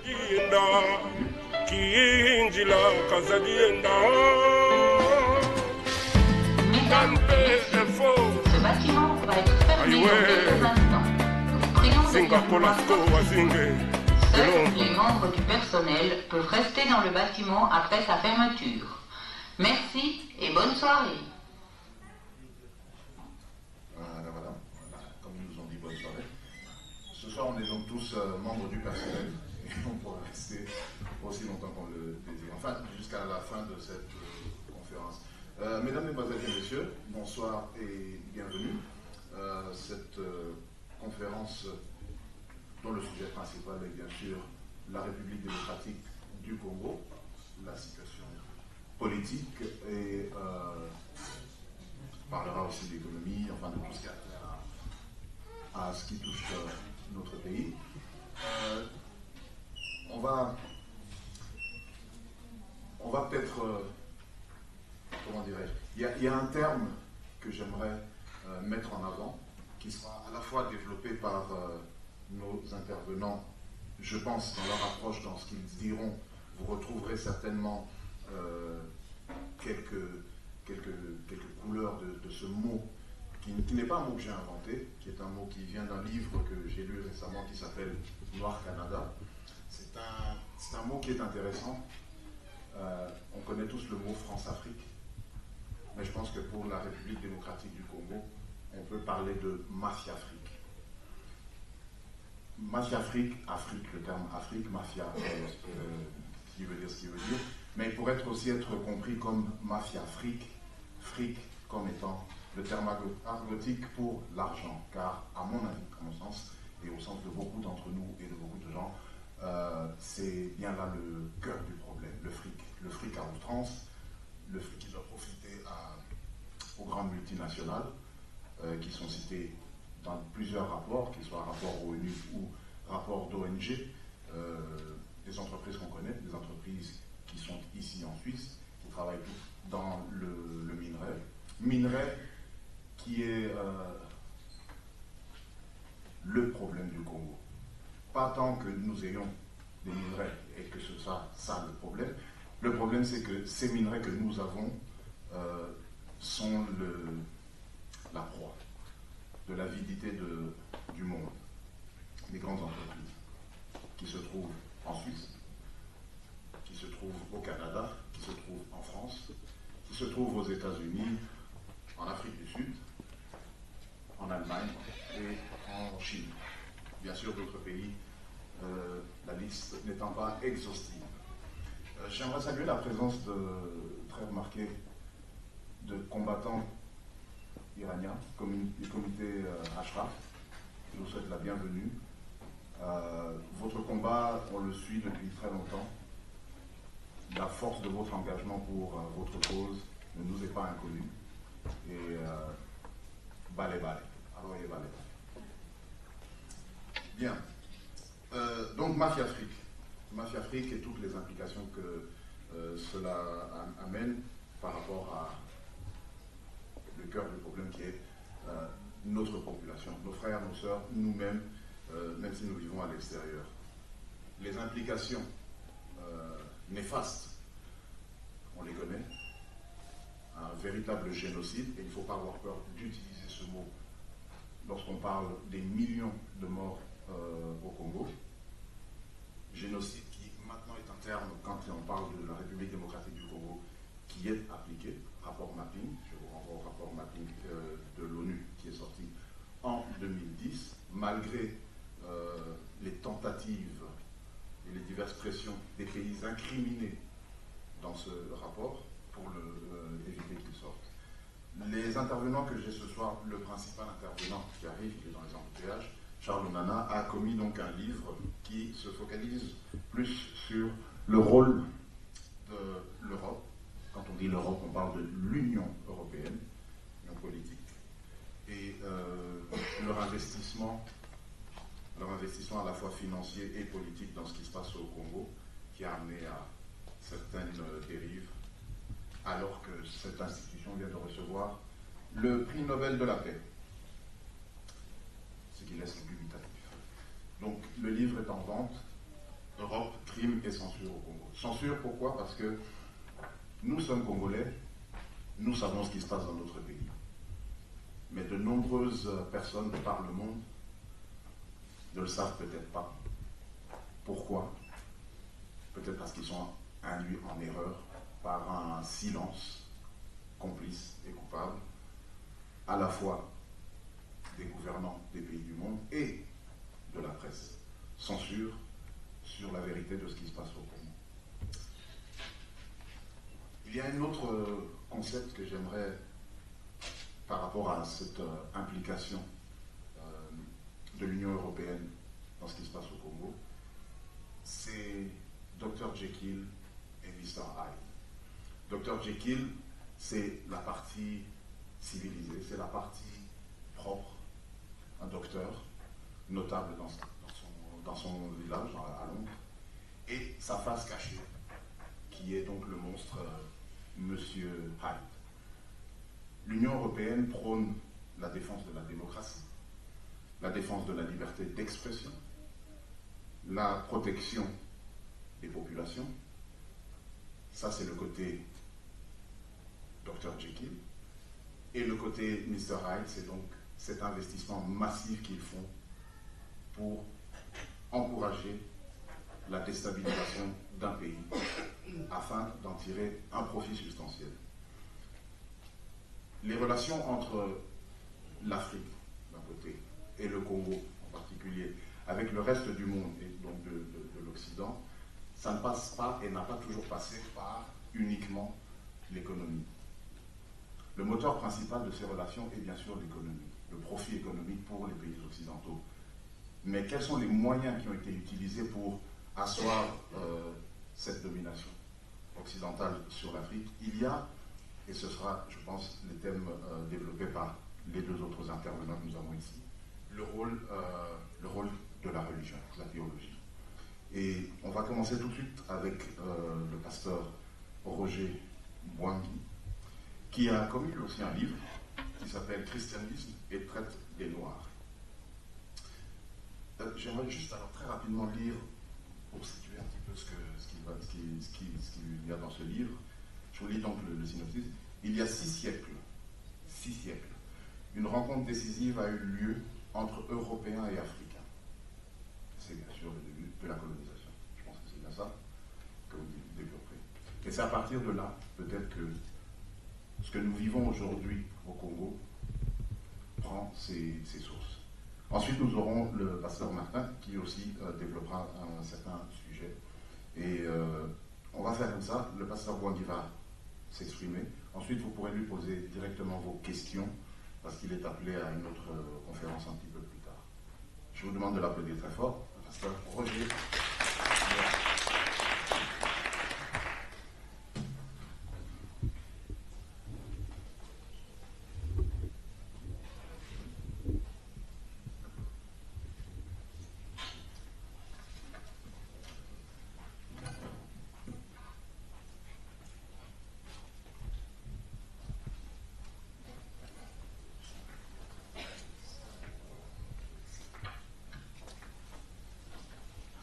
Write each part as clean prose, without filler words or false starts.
Ce bâtiment va être fermé dans quelques instants. Nous prions de bien vouloir sortir. Seuls les membres du personnel peuvent rester dans le bâtiment après sa fermeture. Merci et bonne soirée. Voilà. Comme ils nous ont dit, bonne soirée. Ce soir, on est donc tous membres du personnel et on pourra rester aussi longtemps qu'on le désire. Enfin, jusqu'à la fin de cette conférence. Mesdames, Mesdemoiselles et Messieurs, bonsoir et bienvenue. Cette conférence dont le sujet principal est bien sûr la République démocratique du Congo, la situation politique et parlera aussi d'économie, enfin de tout ce qui a trait à ce qui touche notre pays. On va peut-être, comment dirais-je, il y a un terme que j'aimerais mettre en avant, qui sera à la fois développé par nos intervenants, je pense, dans leur approche, dans ce qu'ils diront. Vous retrouverez certainement quelques couleurs de ce mot, qui n'est pas un mot que j'ai inventé, qui est un mot qui vient d'un livre que j'ai lu récemment qui s'appelle Noir Canada. C'est un mot qui est intéressant. On connaît tous le mot France-Afrique, mais je pense que pour la République démocratique du Congo, on peut parler de Mafia-Afrique. Mafia-Afrique, Afrique, le terme Afrique, mafia, qui veut dire ce qu'il veut dire, mais il pourrait aussi être compris comme Mafia-Afrique, fric comme étant le terme argotique pour l'argent, car à mon avis, à mon sens, et au sens de beaucoup d'entre nous et de beaucoup de gens, c'est bien là le cœur du problème, le fric à outrance, le fric qui doit profiter aux grandes multinationales, qui sont citées dans plusieurs rapports, qu'ils soient rapports ONU ou rapports d'ONG, des entreprises qu'on connaît, des entreprises qui sont ici en Suisse, qui travaillent dans le minerai. Minerai qui est le problème du Congo. Pas tant que nous ayons des minerais et que ce soit ça le problème. Le problème, c'est que ces minerais que nous avons sont la proie de l'avidité du monde, des grandes entreprises qui se trouvent en Suisse, qui se trouvent au Canada, qui se trouvent en France, qui se trouvent aux États-Unis, en Afrique du Sud, en Allemagne et en Chine. Bien sûr, d'autres pays, la liste n'étant pas exhaustive. J'aimerais saluer la présence très remarquée de combattants iraniens, du comité Ashraf. Je vous souhaite la bienvenue. Votre combat, on le suit depuis très longtemps. La force de votre engagement pour votre cause ne nous est pas inconnue. Et balé. Alors, balé. Bien. Donc, Mafia-Afrique. Mafia-Afrique et toutes les implications que cela amène par rapport à le cœur du problème qui est notre population, nos frères, nos sœurs, nous-mêmes, même si nous vivons à l'extérieur. Les implications néfastes, on les connaît, un véritable génocide, et il ne faut pas avoir peur d'utiliser ce mot lorsqu'on parle des millions de morts au Congo. Génocide qui maintenant est un terme, quand on parle de la République démocratique du Congo, qui est appliqué, rapport mapping, je vous renvoie au rapport mapping de l'ONU qui est sorti en 2010, malgré les tentatives et les diverses pressions des pays incriminés dans ce rapport pour éviter qu'il sorte. Les intervenants que j'ai ce soir, le principal intervenant qui arrive, qui est dans les embouteillages, Charles Onana, a commis donc un livre qui se focalise plus sur le rôle de l'Europe. Quand on dit l'Europe, on parle de l'Union européenne, l'Union politique, et leur investissement à la fois financier et politique dans ce qui se passe au Congo, qui a amené à certaines dérives, alors que cette institution vient de recevoir le prix Nobel de la paix, ce qui laisse dubitatif. Donc le livre est en vente, Europe, crime et censure au Congo. Censure, pourquoi? Parce que nous sommes Congolais, nous savons ce qui se passe dans notre pays. Mais de nombreuses personnes de par le monde ne le savent peut-être pas. Pourquoi? Peut-être parce qu'ils sont induits en erreur par un silence complice et coupable, à la fois des gouvernants des pays du monde et de la presse. Censure sur la vérité de ce qui se passe au Congo. Il y a un autre concept que j'aimerais, par rapport à cette implication de l'Union européenne dans ce qui se passe au Congo, c'est Dr Jekyll et Mr Hyde. Dr Jekyll, c'est la partie civilisée, c'est la partie propre, un docteur notable dans son village, à Londres, et sa face cachée, qui est donc le monstre Monsieur Hyde. L'Union européenne prône la défense de la démocratie, la défense de la liberté d'expression, la protection des populations. Ça, c'est le côté Dr Jekyll. Et le côté Mr Hyde, c'est donc cet investissement massif qu'ils font pour encourager la déstabilisation d'un pays afin d'en tirer un profit substantiel. Les relations entre l'Afrique, d'un côté, et le Congo en particulier, avec le reste du monde et donc de l'Occident, ça ne passe pas et n'a pas toujours passé par uniquement l'économie. Le moteur principal de ces relations est bien sûr l'économie, le profit économique pour les pays occidentaux. Mais quels sont les moyens qui ont été utilisés pour asseoir cette domination occidentale sur l'Afrique? Il y a, et ce sera, je pense, les thèmes développés par les deux autres intervenants que nous avons ici, le rôle de la religion, de la théologie. Et on va commencer tout de suite avec le pasteur Roger Bwangi, qui a commis aussi un livre qui s'appelle Christianisme et traite des Noirs. J'aimerais juste alors très rapidement lire, pour situer un petit peu ce qu'il y a dans ce livre. Je vous lis donc le synopsis. Il y a 6 siècles, une rencontre décisive a eu lieu entre Européens et Africains. C'est bien sûr le début de la colonisation. Je pense que c'est bien ça que vous développerez. Et c'est à partir de là, peut-être que ce que nous vivons aujourd'hui au Congo prend ses sources. Ensuite, nous aurons le pasteur Martin qui aussi développera un certain sujet. Et on va faire comme ça. Le pasteur Bwangi va s'exprimer. Ensuite, vous pourrez lui poser directement vos questions parce qu'il est appelé à une autre conférence un petit peu plus tard. Je vous demande de l'applaudir très fort. Le pasteur Roger.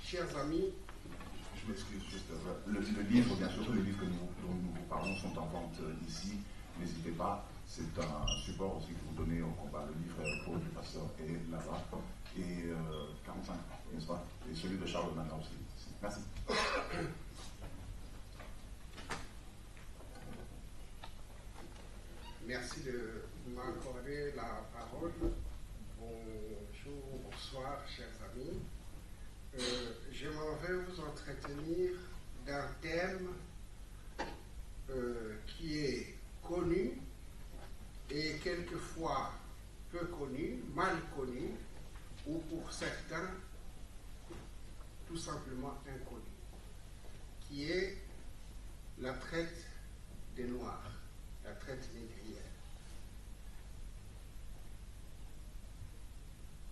Chers amis, je m'excuse juste, le livre, bien sûr, tous les livres dont nous vous parlons sont en vente ici. N'hésitez pas, c'est un support aussi que vous donnez au combat. Le livre pour du pasteur est là-bas. Et 45, n'est-ce pas? Et celui de Charles Manin aussi. Merci. merci de m'accorder la parole. Bonjour, bonsoir, chers amis. Je m'en vais vous entretenir d'un thème qui est connu et quelquefois peu connu, mal connu, ou pour certains tout simplement inconnu, qui est la traite des Noirs, la traite négrière.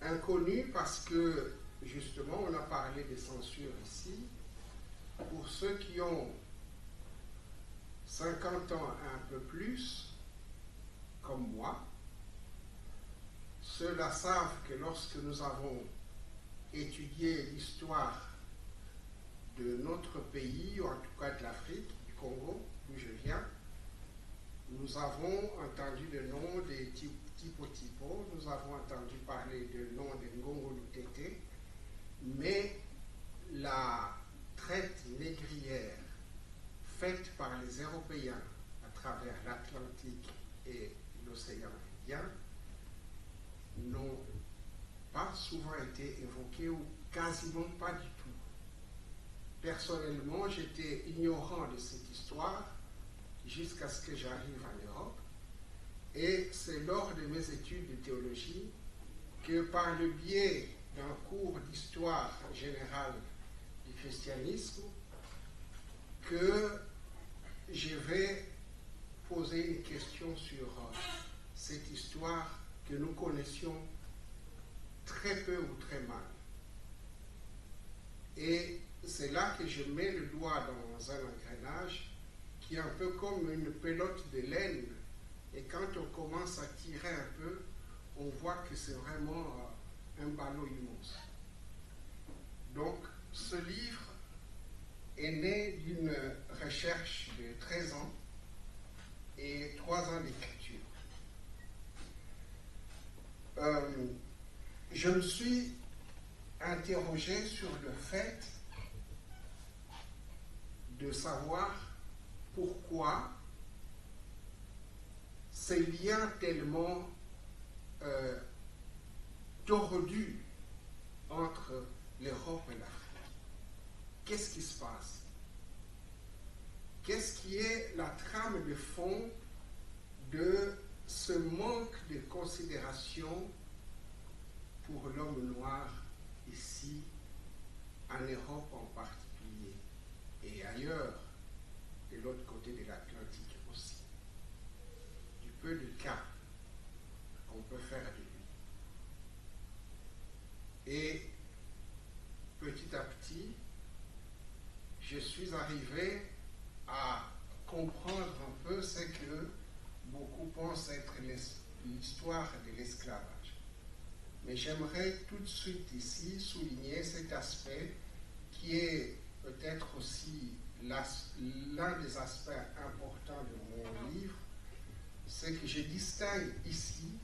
Inconnu parce que justement, on a parlé de censure ici. Pour ceux qui ont 50 ans un peu plus, comme moi, ceux-là savent que lorsque nous avons étudié l'histoire de notre pays, ou en tout cas de l'Afrique, du Congo, d'où je viens, nous avons entendu le nom des Tipo, nous avons entendu parler du nom de Ngongo Lutete, mais la traite négrière faite par les Européens à travers l'Atlantique et l'océan Indien n'ont pas souvent été évoquées ou quasiment pas du tout. Personnellement, j'étais ignorant de cette histoire jusqu'à ce que j'arrive en Europe. Et c'est lors de mes études de théologie que par le biais d'un cours d'histoire générale du christianisme, que je vais poser une question sur cette histoire que nous connaissions très peu ou très mal. Et c'est là que je mets le doigt dans un engrenage qui est un peu comme une pelote de laine. Et quand on commence à tirer un peu, on voit que c'est vraiment un ballon immense. Donc, ce livre est né d'une recherche de 13 ans et 3 ans d'écriture. Je me suis interrogé sur le fait de savoir pourquoi ces liens tellement tordus entre l'Europe et l'Afrique. Qu'est-ce qui se passe? Qu'est-ce qui est la trame de fond de ce manque de considération pour l'homme noir ici, en Europe en particulier, et ailleurs, de l'autre côté de l'Atlantique aussi? Du peu de cas qu'on peut faire de lui. Et petit à petit, je suis arrivé à comprendre un peu ce que beaucoup pensent être l'histoire de l'esclavage. Mais j'aimerais tout de suite ici souligner cet aspect qui est peut-être aussi l'un des aspects importants de mon livre, c'est que je distingue ici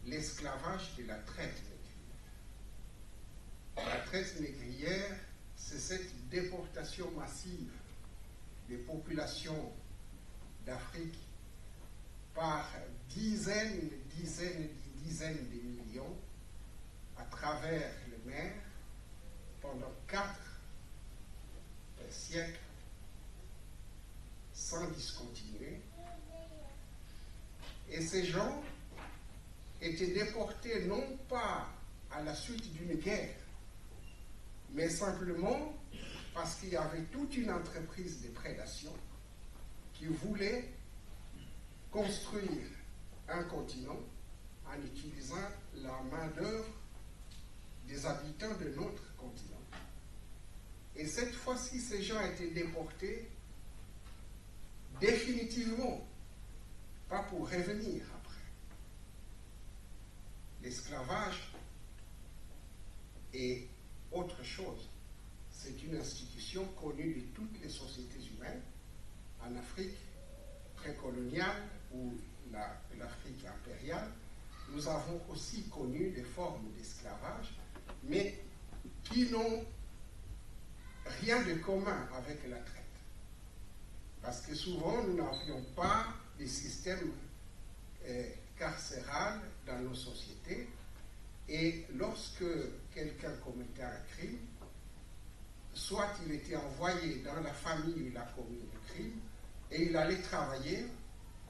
l'esclavage de la traite négrière. La traite négrière, c'est cette déportation massive des populations d'Afrique par dizaines de millions à travers les mers pendant 4 siècles sans discontinuer. Et ces gens étaient déportés non pas à la suite d'une guerre, mais simplement parce qu'il y avait toute une entreprise de prédation qui voulait construire un continent en utilisant la main-d'œuvre des habitants de notre continent. Et cette fois-ci, ces gens étaient déportés définitivement, pas pour revenir après. L'esclavage est autre chose. C'est une institution connue de toutes les sociétés humaines, en Afrique précoloniale ou l'Afrique impériale. Nous avons aussi connu des formes d'esclavage, mais qui n'ont rien de commun avec la traite. Parce que souvent, nous n'avions pas de système carcéral dans nos sociétés, et lorsque quelqu'un commettait un crime, soit il était envoyé dans la famille où il a commis le crime, et il allait travailler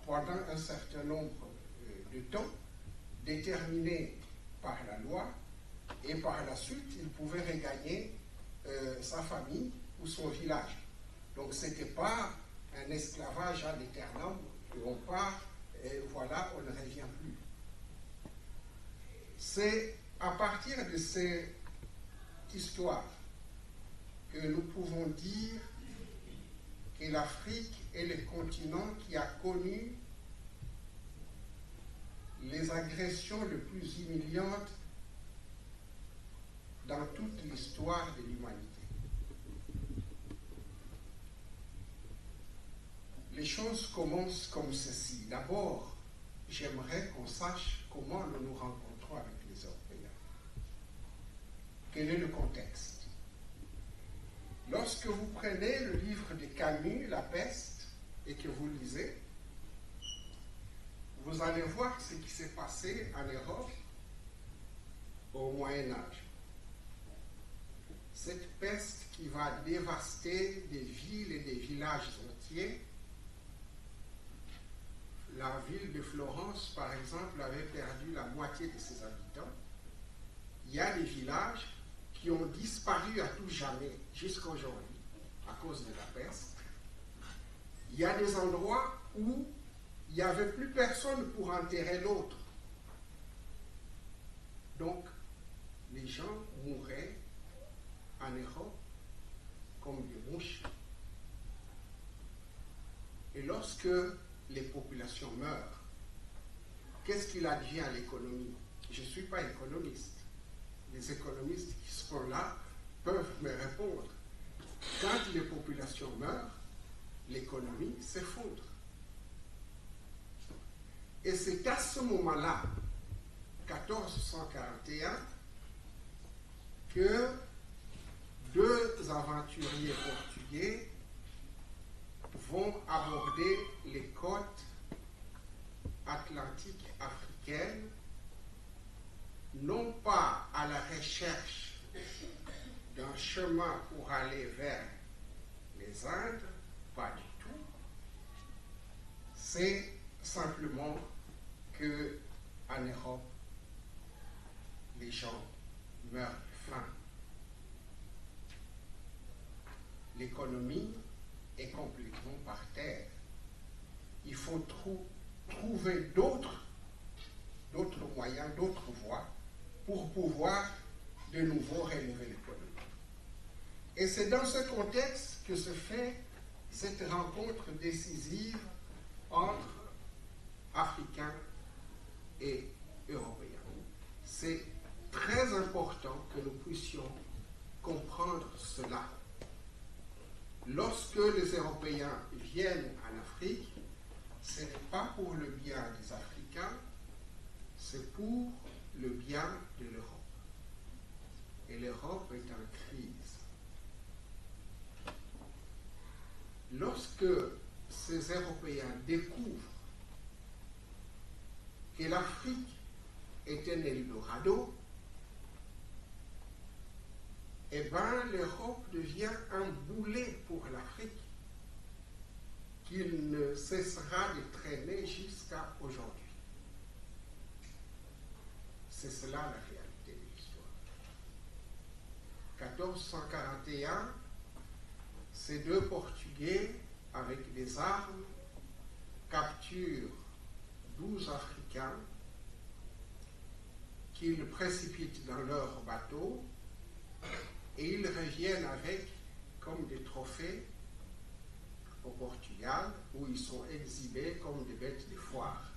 pendant un certain nombre de temps, déterminé par la loi, et par la suite, il pouvait regagner sa famille ou son village. Donc, ce n'était pas un esclavage à l'éternel, on part, et voilà, on ne revient plus. C'est à partir de cette histoire que nous pouvons dire que l'Afrique est le continent qui a connu les agressions les plus humiliantes dans toute l'histoire de l'humanité. choses commencent comme ceci. D'abord, j'aimerais qu'on sache comment nous nous rencontrons avec les Européens. Quel est le contexte? Lorsque vous prenez le livre de Camus, La peste, et que vous lisez, vous allez voir ce qui s'est passé en Europe au Moyen-Âge. Cette peste qui va dévaster des villes et des villages entiers. La ville de Florence, par exemple, avait perdu la moitié de ses habitants. Il y a des villages qui ont disparu à tout jamais jusqu'à aujourd'hui à cause de la peste. Il y a des endroits où il n'y avait plus personne pour enterrer l'autre. Donc, les gens mouraient en Europe comme des mouches. Et lorsque les populations meurent, qu'est-ce qu'il advient à l'économie? Je ne suis pas économiste. Les économistes qui sont là peuvent me répondre. Quand les populations meurent, l'économie s'effondre. Et c'est à ce moment-là, 1441, que deux aventuriers portugais vont aborder les côtes atlantiques africaines, non pas à la recherche d'un chemin pour aller vers les Indes, pas du tout. C'est simplement que en Europe, les gens meurent de faim. L'économie est complètement par terre. Il faut trouver d'autres moyens, d'autres voies pour pouvoir de nouveau relever l'économie. Et c'est dans ce contexte que se fait cette rencontre décisive entre Africains et Européens. C'est très important que nous puissions comprendre cela. Lorsque les Européens viennent en Afrique, ce n'est pas pour le bien des Africains, c'est pour le bien de l'Europe. Et l'Europe est en crise. Lorsque ces Européens découvrent que l'Afrique est un Eldorado, eh bien, l'Europe devient un boulet pour l'Afrique qu'il ne cessera de traîner jusqu'à aujourd'hui. C'est cela la réalité de l'histoire. 1441, ces deux Portugais, avec des armes, capturent 12 Africains qu'ils précipitent dans leur bateau et ils reviennent avec comme des trophées au Portugal où ils sont exhibés comme des bêtes de foire.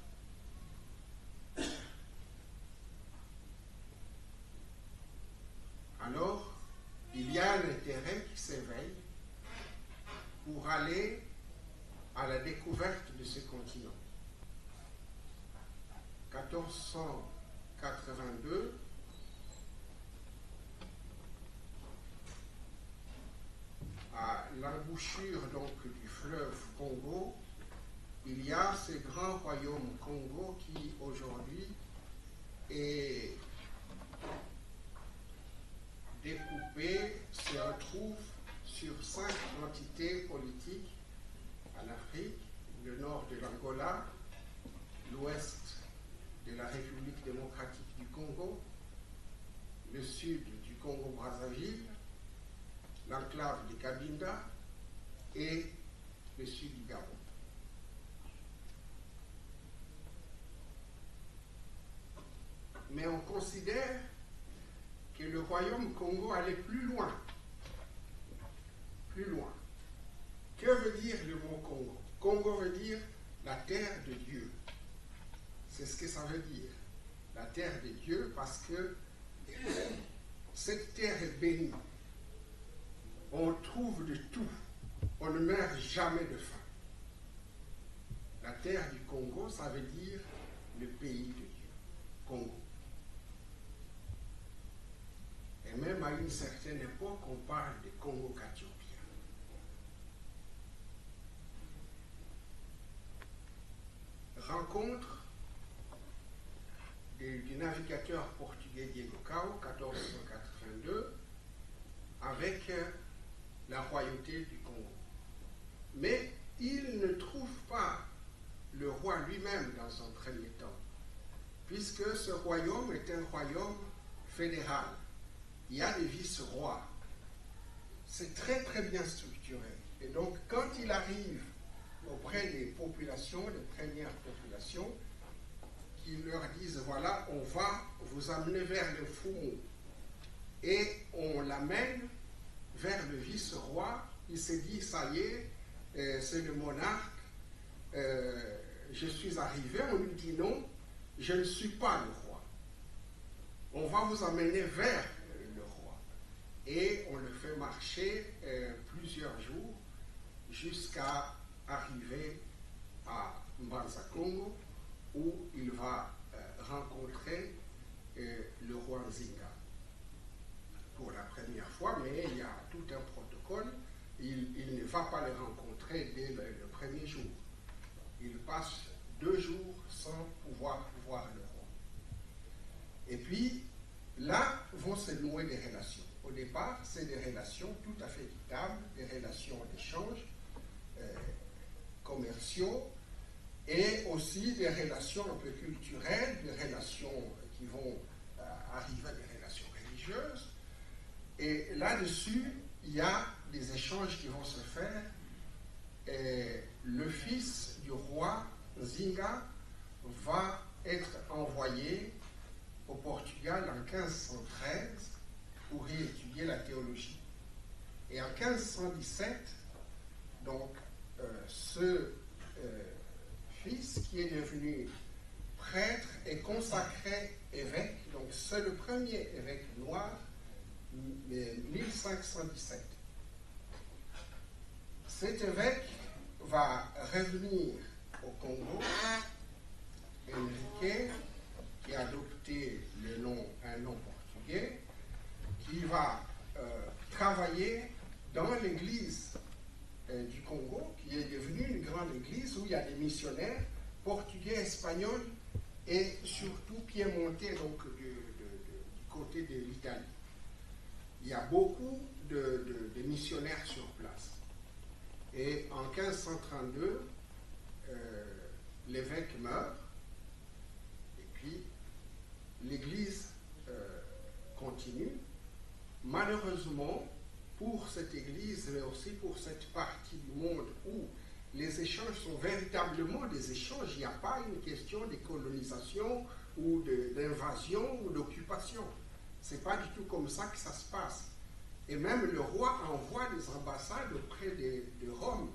Alors, il y a un intérêt qui s'éveille pour aller à la découverte de ce continent. 1482, à l'embouchure donc du fleuve Congo, il y a ce grand royaume Congo qui aujourd'hui est découpé, se retrouve sur 5 entités politiques en Afrique, le nord de l'Angola, l'ouest de la République démocratique du Congo, le sud du Congo-Brazzaville, l'enclave de Cabinda et le sud du Gabon. Mais on considère que le royaume Congo allait plus loin. Plus loin. Que veut dire le mot Congo? Congo veut dire la terre de Dieu. C'est ce que ça veut dire. La terre de Dieu, parce que cette terre est bénie. On trouve de tout. On ne meurt jamais de faim. La terre du Congo, ça veut dire le pays de Dieu, Congo. Et même à une certaine époque, on parle de Congo-Kathiopia. Rencontre du navigateur portugais Diego Cao, 1482, avec la royauté du Congo. Mais il ne trouve pas le roi lui-même dans un premier temps, puisque ce royaume est un royaume fédéral. Il y a des vice-rois. C'est très très bien structuré. Et donc quand il arrive auprès des populations, des premières populations, qui leur disent, voilà, on va vous amener vers le Fumu. Et on l'amène vers le vice-roi. Il s'est dit, ça y est, c'est le monarque, je suis arrivé. On lui dit, non, je ne suis pas le roi. On va vous amener vers le roi. Et on le fait marcher plusieurs jours jusqu'à arriver à Mbanza Congo, où il va rencontrer le roi Nzinga pour la première fois, mais il y a tout un protocole. Il ne va pas le rencontrer dès le premier jour. Il passe 2 jours sans pouvoir voir le roi. Et puis, là vont se nouer des relations. Au départ, c'est des relations tout à fait équitables, des relations d'échange commerciaux, et aussi des relations un peu culturelles, des relations qui vont arriver à des relations religieuses. Et là-dessus, il y a des échanges qui vont se faire. Et le fils du roi, Nzinga, va être envoyé au Portugal en 1513 pour y étudier la théologie. Et en 1517, donc, ce fils qui est devenu prêtre est consacré évêque, donc c'est le premier évêque noir, 1517. Cet évêque va revenir au Congo, Henrique, qui a adopté un nom portugais, qui va travailler dans l'église du Congo, qui est devenue une grande église où il y a des missionnaires portugais, espagnols et surtout piémontais, donc du côté de l'Italie. Il y a beaucoup de missionnaires sur place. Et en 1532, l'évêque meurt, et puis l'église continue. Malheureusement, pour cette église, mais aussi pour cette partie du monde où les échanges sont véritablement des échanges, il n'y a pas une question de colonisation ou d'invasion ou d'occupation. Ce n'est pas du tout comme ça que ça se passe. Et même le roi envoie des ambassades auprès de Rome.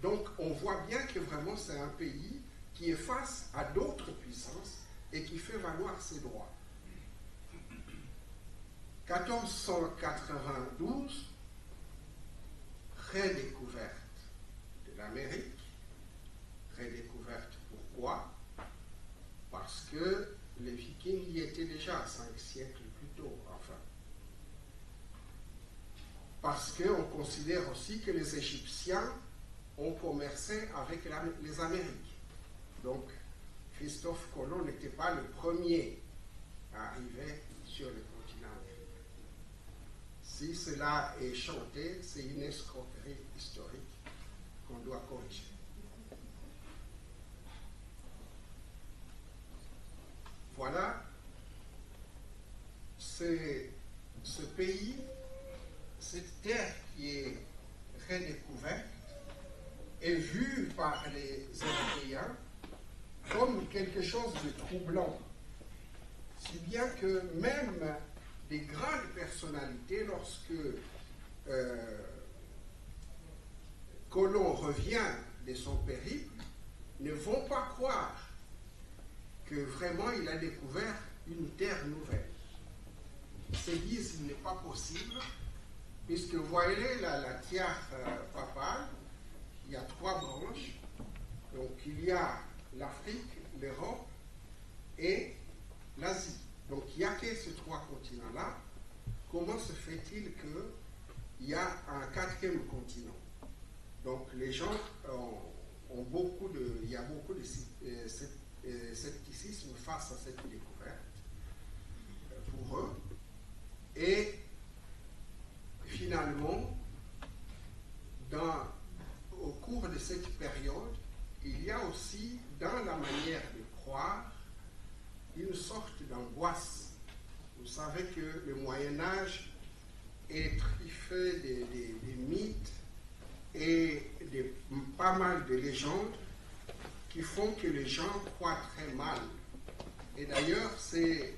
Donc on voit bien que vraiment c'est un pays qui est face à d'autres puissances et qui fait valoir ses droits. 1492, redécouverte de l'Amérique. Redécouverte pourquoi? Parce que les Vikings y étaient déjà 5 siècles plus tôt, enfin. Parce qu'on considère aussi que les Égyptiens ont commercé avec les Amériques. Donc, Christophe Colomb n'était pas le premier à arriver sur le continent américain. Si cela est chanté, c'est une escroquerie historique qu'on doit corriger. Voilà, c'est ce pays, cette terre qui est redécouverte, est vue par les Européens comme quelque chose de troublant. Si bien que même des grandes personnalités, lorsque Colomb revient de son périple, ne vont pas croire que vraiment il a découvert une terre nouvelle. Ils se disent qu'il n'est pas possible, puisque vous voyez la tiare papale, il y a 3 branches, Donc il y a l'Afrique, l'Europe et l'Asie. Donc il n'y a que ces trois continents-là. Comment se fait-il qu'il y a un quatrième continent? Donc les gens ont beaucoup de... Il y a beaucoup de scepticisme face à cette découverte pour eux. Et finalement, au cours de cette période, il y a aussi, dans la manière de croire, une sorte d'angoisse. Vous savez que le Moyen-Âge est truffé des mythes et pas mal de légendes qui font que les gens croient très mal. Et d'ailleurs, c'est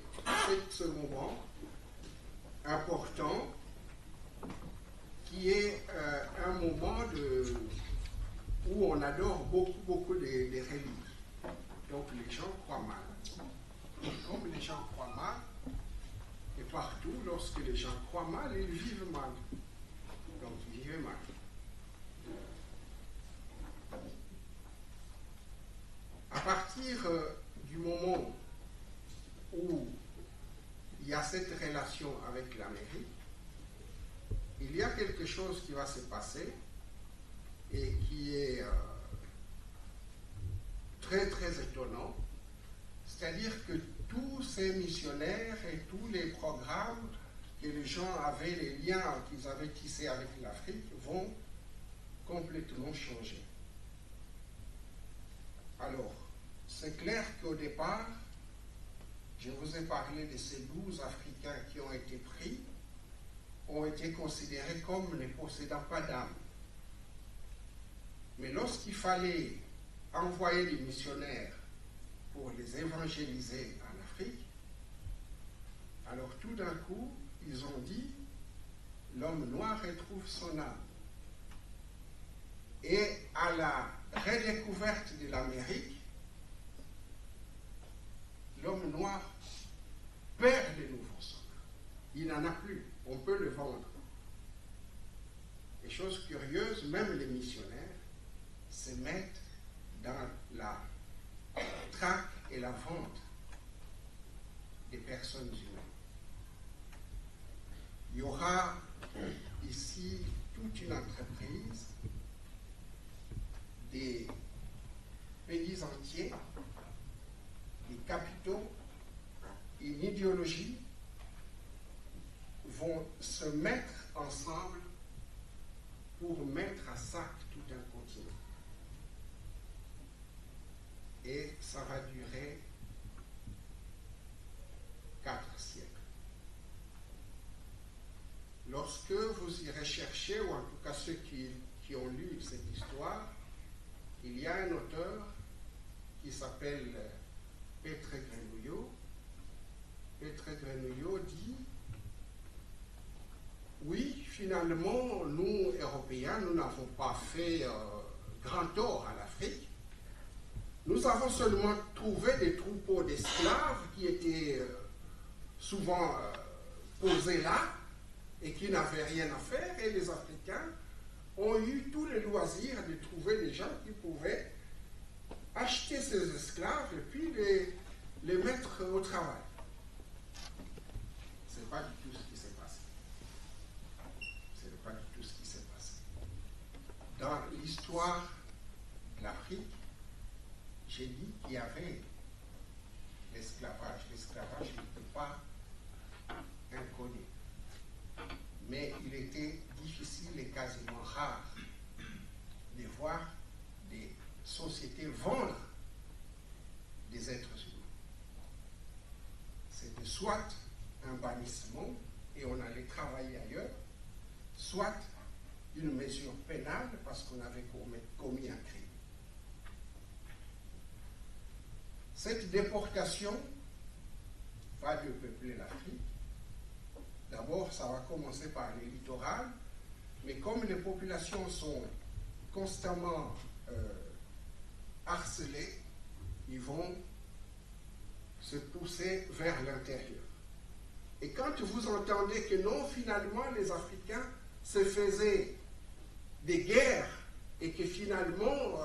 ce moment important qui est un moment où on adore beaucoup de religions. Donc les gens croient mal. Et comme les gens croient mal, et partout, lorsque les gens croient mal, ils vivent mal. Donc ils vivent mal. À partir du moment où il y a cette relation avec l'Amérique, il y a quelque chose qui va se passer et qui est très très étonnant, c'est-à-dire que tous ces missionnaires et tous les programmes que les gens avaient, les liens qu'ils avaient tissés avec l'Afrique vont complètement changer. Alors, c'est clair qu'au départ, je vous ai parlé de ces 12 Africains qui ont été pris, ont été considérés comme ne possédant pas d'âme. Mais lorsqu'il fallait envoyer des missionnaires pour les évangéliser en Afrique, alors tout d'un coup, ils ont dit, l'homme noir retrouve son âme. Et à la redécouverte de l'Amérique, l'homme noir perd de nouveau son âme. Il n'en a plus. On peut le vendre. Et chose curieuse, même les missionnaires se mettent dans la traque et la vente des personnes humaines. Il y aura ici toute une entreprise, des pays entiers, des capitaux, une idéologie vont se mettre ensemble pour mettre à sac tout un continent. Et ça va durer 4 siècles. Lorsque vous irez chercher, ou en tout cas ceux qui ont lu cette histoire, il y a un auteur qui s'appelle Petre Grenouillot. Petre Grenouillot dit: oui, finalement, nous, Européens, nous n'avons pas fait grand tort à l'Afrique. Nous avons seulement trouvé des troupeaux d'esclaves qui étaient souvent posés là et qui n'avaient rien à faire, et les Africains ont eu tous les loisirs de trouver des gens qui pouvaient acheter ces esclaves et puis les mettre au travail. Ce n'est pas du tout ce qui s'est passé. Ce n'est pas du tout ce qui s'est passé. Dans l'histoire de l'Afrique, j'ai dit qu'il y avait l'esclavage. L'esclavage n'était pas inconnu. Mais il était difficile et quasiment rare de voir des sociétés vendre des êtres humains. C'était soit un bannissement et on allait travailler ailleurs, soit une mesure pénale parce qu'on avait commis un crime. Cette déportation va peupler l'Afrique. D'abord, ça va commencer par les littorales, mais comme les populations sont constamment harcelées, ils vont se pousser vers l'intérieur. Et quand vous entendez que non, finalement, les Africains se faisaient des guerres et que finalement,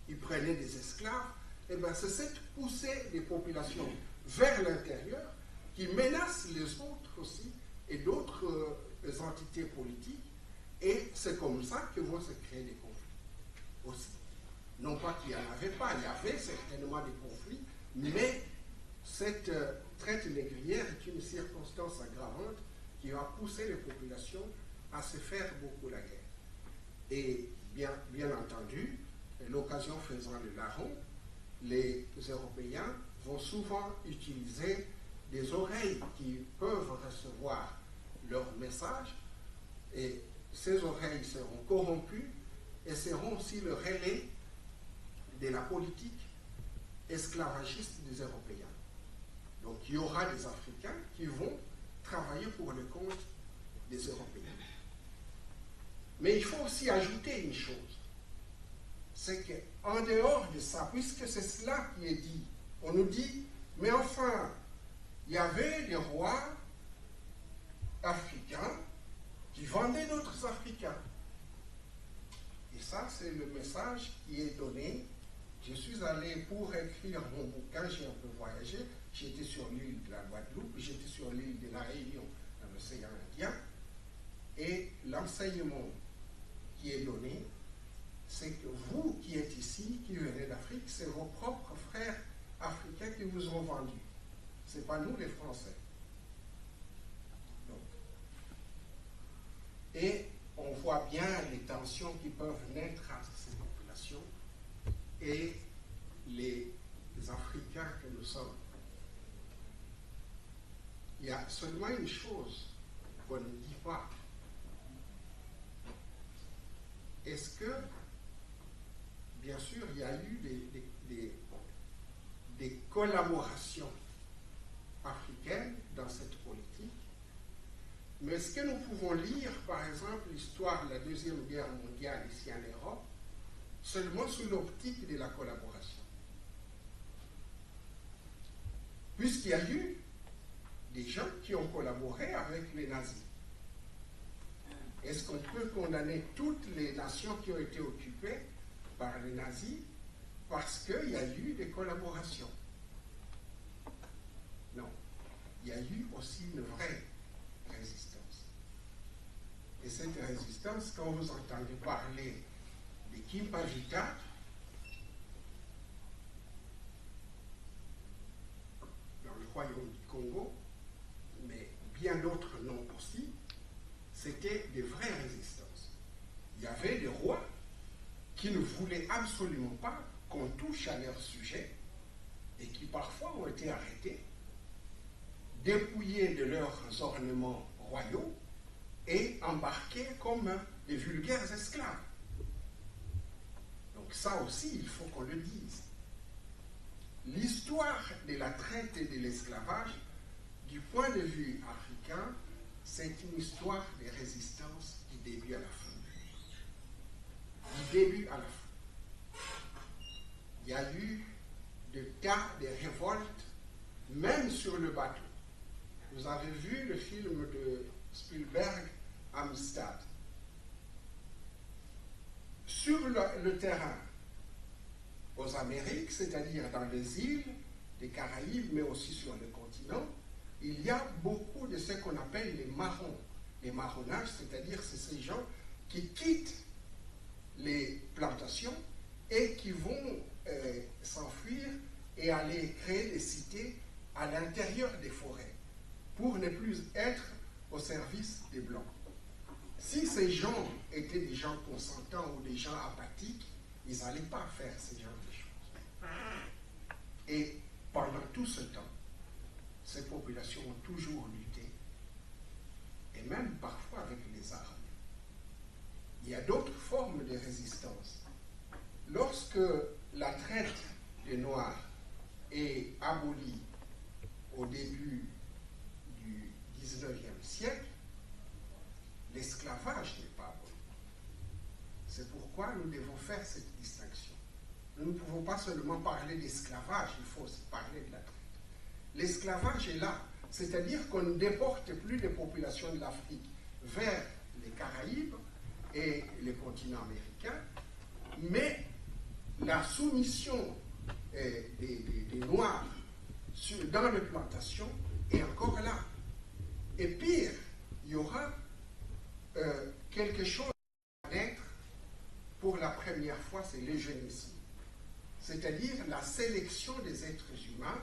ils prenaient des esclaves, et bien c'est cette poussée des populations vers l'intérieur qui menace les autres aussi et d'autres entités politiques, et c'est comme ça que vont se créer des conflits aussi. Non pas qu'il n'y en avait pas, il y avait certainement des conflits, mais cette traite négrière est une circonstance aggravante qui va pousser les populations à se faire beaucoup la guerre. Et bien entendu, l'occasion faisant le larron, les Européens vont souvent utiliser des oreilles qui peuvent recevoir leur message, et ces oreilles seront corrompues et seront aussi le relais de la politique esclavagiste des Européens. Donc il y aura des Africains qui vont travailler pour le compte des Européens. Mais il faut aussi ajouter une chose, c'est qu'en dehors de ça, puisque c'est cela qui est dit, on nous dit, mais enfin, il y avait des rois africains qui vendaient d'autres Africains. Et ça, c'est le message qui est donné. Je suis allé pour écrire mon bouquin, j'ai un peu voyagé, j'étais sur l'île de la Guadeloupe, j'étais sur l'île de la Réunion, dans l'océan Indien, et l'enseignement qui est donné, c'est que vous qui êtes ici, qui venez d'Afrique, c'est vos propres frères africains qui vous ont vendus. Ce n'est pas nous les Français. Donc, et on voit bien les tensions qui peuvent naître entre ces populations et les Africains que nous sommes. Il y a seulement une chose qu'on ne dit pas. Est-ce que, bien sûr, il y a eu des collaborations africaines dans cette politique, mais est-ce que nous pouvons lire, par exemple, l'histoire de la Deuxième Guerre mondiale ici en Europe, seulement sous l'optique de la collaboration? Puisqu'il y a eu des gens qui ont collaboré avec les nazis. Est-ce qu'on peut condamner toutes les nations qui ont été occupées par les nazis parce qu'il y a eu des collaborations? Non. Il y a eu aussi une vraie résistance. Et cette résistance, quand vous entendez parler de Kimpavita, dans le royaume du Congo, mais bien d'autres noms aussi, c'était des vraies résistances. Il y avait des rois qui ne voulaient absolument pas qu'on touche à leur sujet et qui parfois ont été arrêtés, dépouillés de leurs ornements royaux et embarqués comme des vulgaires esclaves. Donc ça aussi, il faut qu'on le dise. L'histoire de la traite et de l'esclavage, du point de vue africain, c'est une histoire de résistance du début à la fin. Du début à la fin. Il y a eu des tas de révoltes, même sur le bateau. Vous avez vu le film de Spielberg, Amistad. Sur le terrain, aux Amériques, c'est-à-dire dans les îles des Caraïbes, mais aussi sur le continent, il y a beaucoup de ce qu'on appelle les marrons. Les marronnages, c'est-à-dire c'est ces gens qui quittent les plantations et qui vont s'enfuir et aller créer des cités à l'intérieur des forêts pour ne plus être au service des Blancs. Si ces gens étaient des gens consentants ou des gens apathiques, ils n'allaient pas faire ce genre de choses. Et pendant tout ce temps, ces populations ont toujours lutté, et même parfois avec les armes. Il y a d'autres formes de résistance. Lorsque la traite des Noirs est abolie au début du XIXe siècle, l'esclavage n'est pas aboli. C'est pourquoi nous devons faire cette distinction. Nous ne pouvons pas seulement parler d'esclavage, il faut aussi parler de la traite. L'esclavage est là, c'est-à-dire qu'on ne déporte plus les populations de l'Afrique vers les Caraïbes et les continents américains, mais la soumission des Noirs dans les plantations est encore là. Et pire, il y aura quelque chose à naître pour la première fois, c'est l'eugénisme. C'est-à-dire la sélection des êtres humains.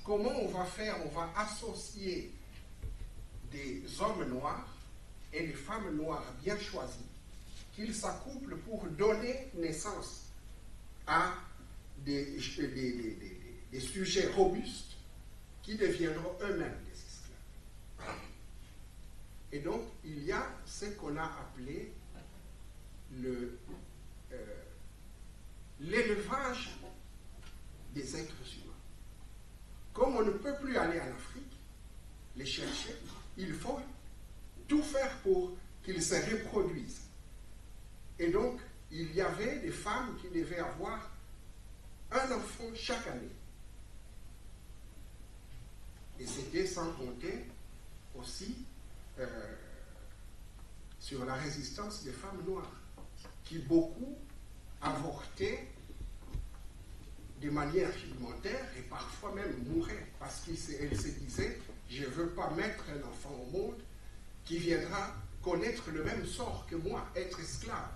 Comment on va faire? On va associer des hommes noirs et des femmes noires bien choisies, qu'ils s'accouplent pour donner naissance à des sujets robustes qui deviendront eux-mêmes des esclaves. Et donc, il y a ce qu'on a appelé l'élevage des êtres humains. Comme on ne peut plus aller en Afrique, les chercher, il faut tout faire pour qu'ils se reproduisent. Et donc, il y avait des femmes qui devaient avoir un enfant chaque année. Et c'était sans compter aussi sur la résistance des femmes noires, qui beaucoup avortaient de manière rudimentaire et parfois même mouraient, parce qu'elles se disaient, je ne veux pas mettre un enfant au monde qui viendra connaître le même sort que moi, être esclave.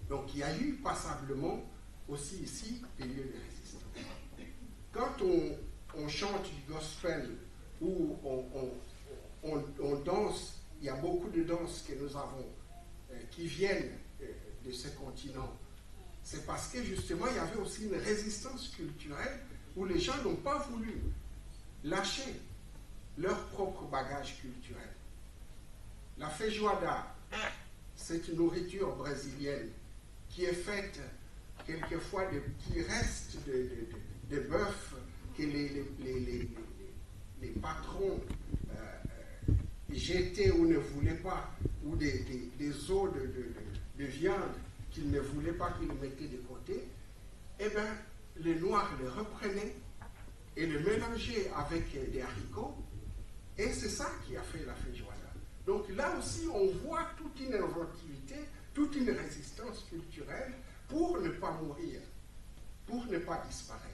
Donc il y a eu passablement aussi ici des lieux de résistance. Quand on chante du gospel ou on danse, il y a beaucoup de danses que nous avons qui viennent de ce continent. C'est parce que justement il y avait aussi une résistance culturelle où les gens n'ont pas voulu lâcher leur propre bagage culturel. La feijoada, cette nourriture brésilienne qui est faite quelquefois de petits restes de bœuf que les patrons jetaient ou ne voulaient pas, ou des os de viande qu'ils ne voulaient pas, qu'ils mettaient de côté, eh bien, les Noirs les reprenaient et les mélangeaient avec des haricots, et c'est ça qui a fait la feijoada. Donc là aussi, on voit toute une inventivité, toute une résistance culturelle pour ne pas mourir, pour ne pas disparaître.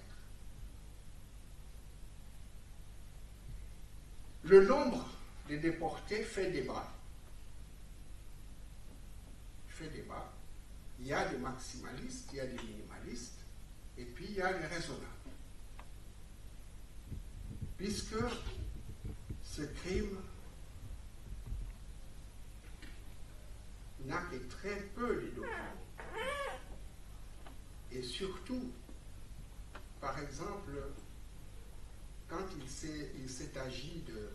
Le nombre de déportés fait débat. Il y a des maximalistes, il y a des minimalistes, et puis il y a les raisonnables. Puisque ce crime n'a que très peu de documents. Et surtout, par exemple, quand il s'est agi de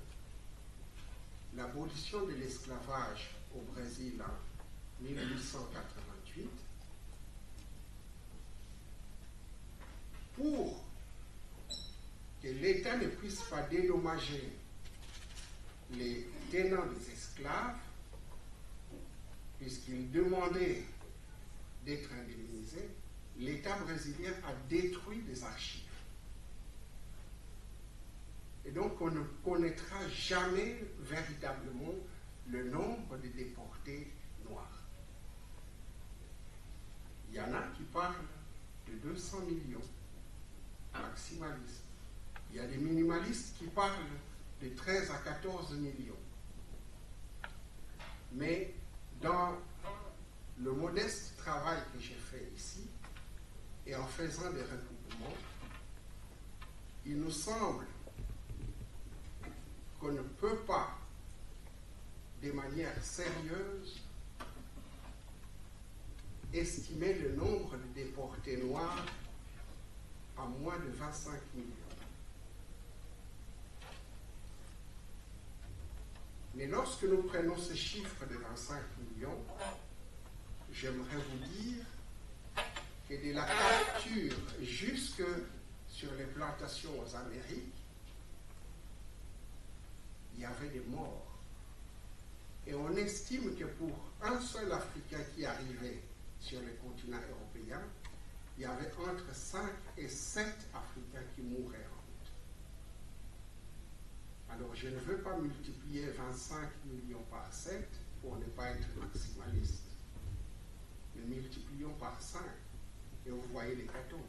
l'abolition de l'esclavage au Brésil en 1888, pour que l'État ne puisse pas dédommager les tenants des esclaves, puisqu'ils demandaient d'être indemnisés, l'État brésilien a détruit des archives. Et donc on ne connaîtra jamais véritablement le nombre de déportés noirs. Il y en a qui parlent de 200 millions maximalistes. Il y a des minimalistes qui parlent de 13 à 14 millions. Mais dans le modeste travail que j'ai fait ici, et en faisant des recoupements, il nous semble qu'on ne peut pas, de manière sérieuse, estimer le nombre de déportés noirs à moins de 25 millions. Mais lorsque nous prenons ce chiffre de 25 millions, j'aimerais vous dire que de la capture jusque sur les plantations aux Amériques, il y avait des morts. Et on estime que pour un seul Africain qui arrivait sur le continent européen, il y avait entre 5 et 7 Africains qui mouraient en route. Alors je ne veux pas multiplier 25 millions par 7 pour ne pas être maximaliste, mais multiplions par 5 et vous voyez l'hécatombe.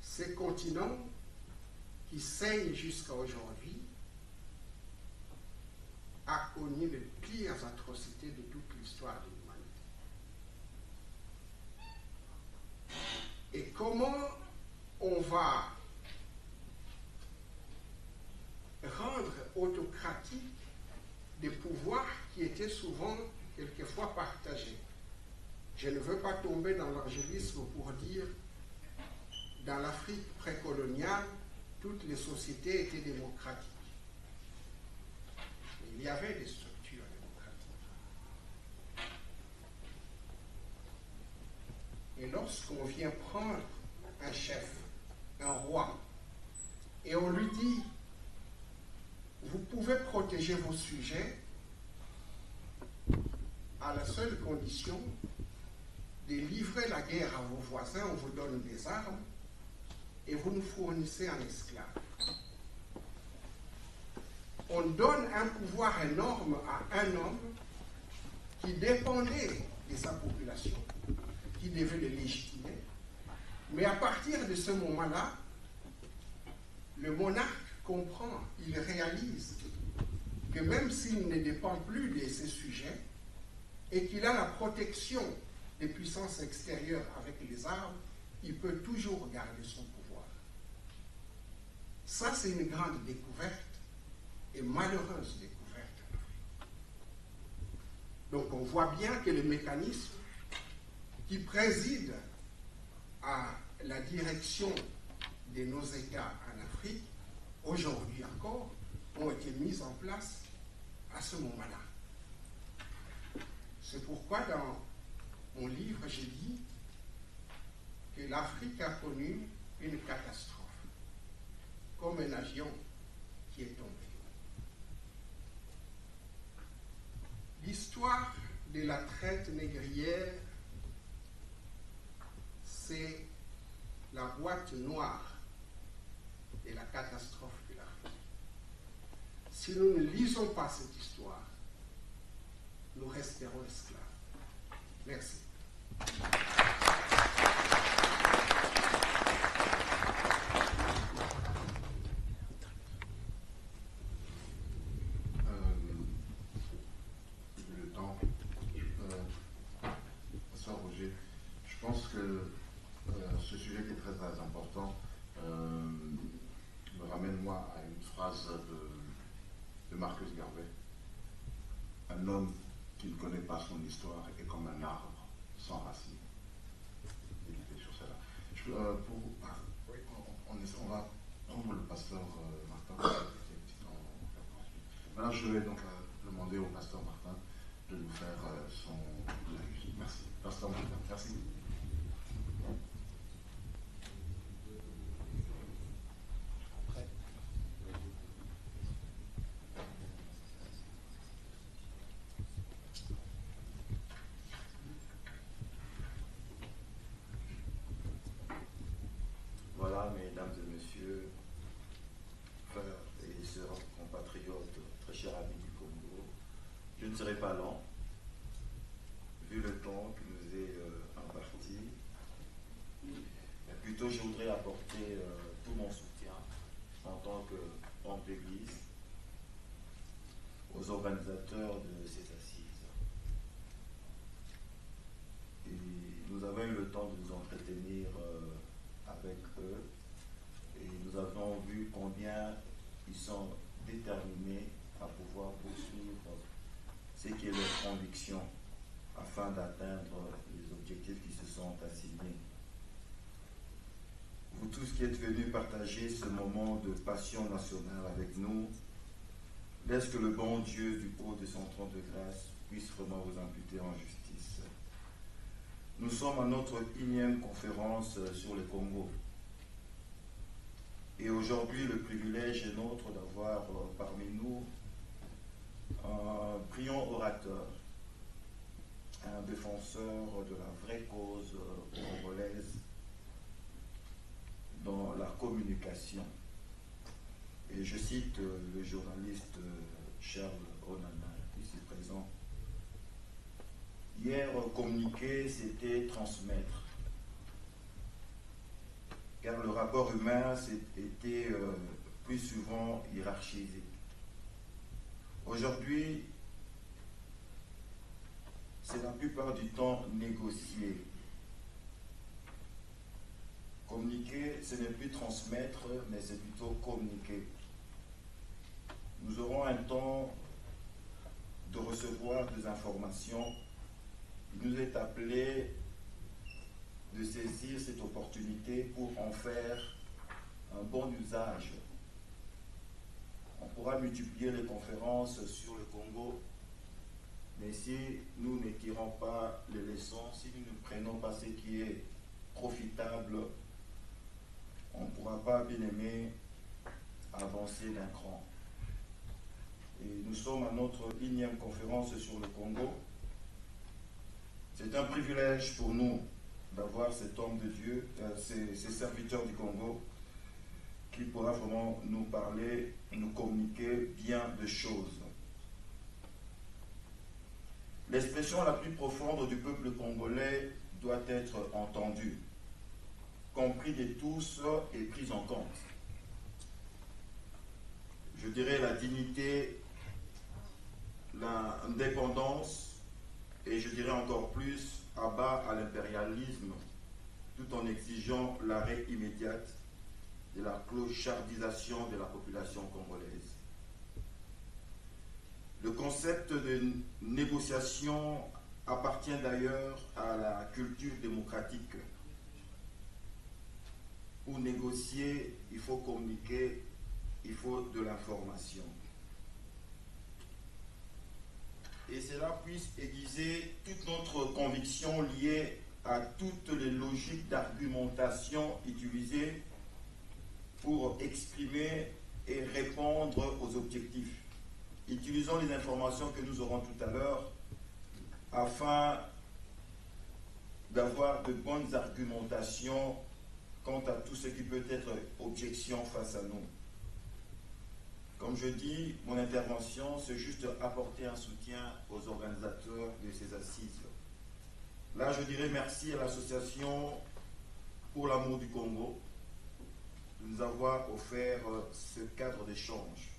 Ces continents qui saignent jusqu'à aujourd'hui a connu les pires atrocités de toute l'histoire de l'humanité. Et comment on va rendre autocratique des pouvoirs qui étaient souvent, quelquefois, partagés? Je ne veux pas tomber dans l'angélisme pour dire dans l'Afrique précoloniale, toutes les sociétés étaient démocratiques. Il y avait des structures démocratiques. Et lorsqu'on vient prendre un chef, un roi, et on lui dit, vous pouvez protéger vos sujets à la seule condition de livrer la guerre à vos voisins, on vous donne des armes, et vous nous fournissez un esclave. On donne un pouvoir énorme à un homme qui dépendait de sa population, qui devait le légitimer. Mais à partir de ce moment-là, le monarque comprend, il réalise que même s'il ne dépend plus de ses sujets et qu'il a la protection des puissances extérieures avec les armes, il peut toujours garder son pouvoir. Ça, c'est une grande découverte et malheureuse découverte. Donc on voit bien que les mécanismes qui président à la direction de nos États en Afrique, aujourd'hui encore, ont été mis en place à ce moment-là. C'est pourquoi dans mon livre, j'ai dit que l'Afrique a connu une catastrophe, comme un avion qui est tombé. L'histoire de la traite négrière, c'est la boîte noire de la catastrophe de l'Afrique. Si nous ne lisons pas cette histoire, nous resterons esclaves. Merci. Je pense que ce sujet qui est très, très important me ramène, moi, à une phrase de Marcus Garvey. Un homme qui ne connaît pas son histoire est comme un arbre sans racines. Il était sur cela. On va prendre le pasteur Martin. Maintenant, je vais donc demander au pasteur Martin de nous faire son... Merci. Pasteur Martin, merci. Voilà, mesdames et messieurs, frères et sœurs, compatriotes, très chers amis du Congo, je ne serai pas lent, vu le temps qui nous est imparti. Plutôt, je voudrais apporter tout mon soutien en tant qu'homme d'église aux organisateurs de ces assises. Et nous avons eu le temps de nous entretenir avec eux et nous avons vu combien ils sont déterminés à pouvoir poursuivre ce qui est leur conviction afin d'atteindre les objectifs qui se sont assignés. Vous tous qui êtes venus partager ce moment de passion nationale avec nous, laisse que le bon Dieu du haut de son trône de grâce puisse vraiment vous imputer en justice. Nous sommes à notre 1e conférence sur le Congo. Et aujourd'hui, le privilège est nôtre d'avoir parmi nous un brillant orateur, un défenseur de la vraie cause congolaise dans la communication. Et je cite le journaliste Charles Onana, ici présent. Hier, communiquer, c'était transmettre. Car le rapport humain était plus souvent hiérarchisé. Aujourd'hui, c'est la plupart du temps négocié. Communiquer, ce n'est plus transmettre, mais c'est plutôt communiquer. Nous aurons un temps de recevoir des informations. Il nous est appelé de saisir cette opportunité pour en faire un bon usage. On pourra multiplier les conférences sur le Congo, mais si nous ne tirons pas les leçons, si nous ne prenons pas ce qui est profitable, on ne pourra pas, bien aimé, avancer d'un cran. Et nous sommes à notre 1e conférence sur le Congo. C'est un privilège pour nous d'avoir cet homme de Dieu, ces serviteurs du Congo, qui pourra vraiment nous parler, nous communiquer bien de choses. L'expression la plus profonde du peuple congolais doit être entendue, compris de tous et prise en compte. Je dirais la dignité, l'indépendance, et je dirais encore plus, abat à l'impérialisme, tout en exigeant l'arrêt immédiat de la clochardisation de la population congolaise. Le concept de négociation appartient d'ailleurs à la culture démocratique. Pour négocier, il faut communiquer, il faut de l'information. Et cela puisse aiguiser toute notre conviction liée à toutes les logiques d'argumentation utilisées pour exprimer et répondre aux objectifs. Utilisons les informations que nous aurons tout à l'heure afin d'avoir de bonnes argumentations quant à tout ce qui peut être objection face à nous. Comme je dis, mon intervention, c'est juste apporter un soutien aux organisateurs de ces assises. Là, je dirais merci à l'association pour l'amour du Congo de nous avoir offert ce cadre d'échange.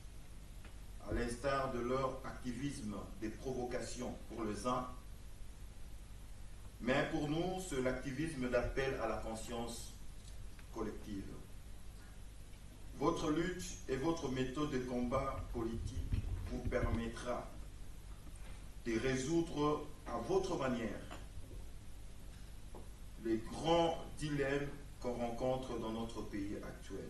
À l'instar de leur activisme des provocations pour les uns, mais pour nous, c'est l'activisme d'appel à la conscience collective. Votre lutte et votre méthode de combat politique vous permettra de résoudre à votre manière les grands dilemmes qu'on rencontre dans notre pays actuel.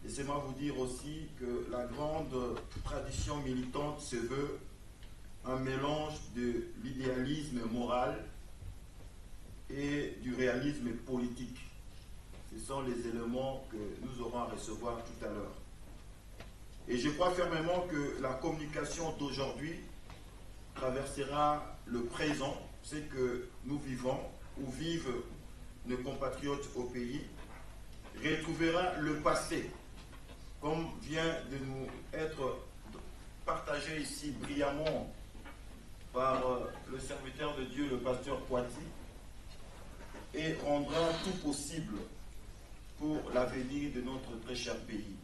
Laissez-moi vous dire aussi que la grande tradition militante se veut un mélange de l'idéalisme moral et du réalisme politique. Ce sont les éléments que nous aurons à recevoir tout à l'heure. Et je crois fermement que la communication d'aujourd'hui traversera le présent, ce que nous vivons, où vivent nos compatriotes au pays, retrouvera le passé, comme vient de nous être partagé ici brillamment par le serviteur de Dieu, le pasteur Poiti, et rendra tout possible pour l'avenir de notre très cher pays.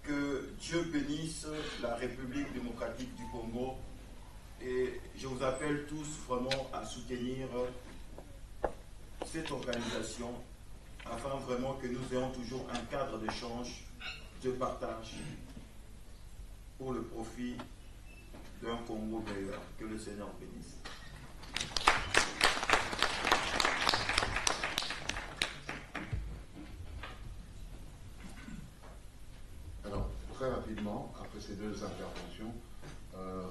Que Dieu bénisse la République démocratique du Congo et je vous appelle tous vraiment à soutenir cette organisation afin vraiment que nous ayons toujours un cadre d'échange, de partage pour le profit d'un Congo meilleur. Que le Seigneur bénisse. Alors, très rapidement, après ces deux interventions,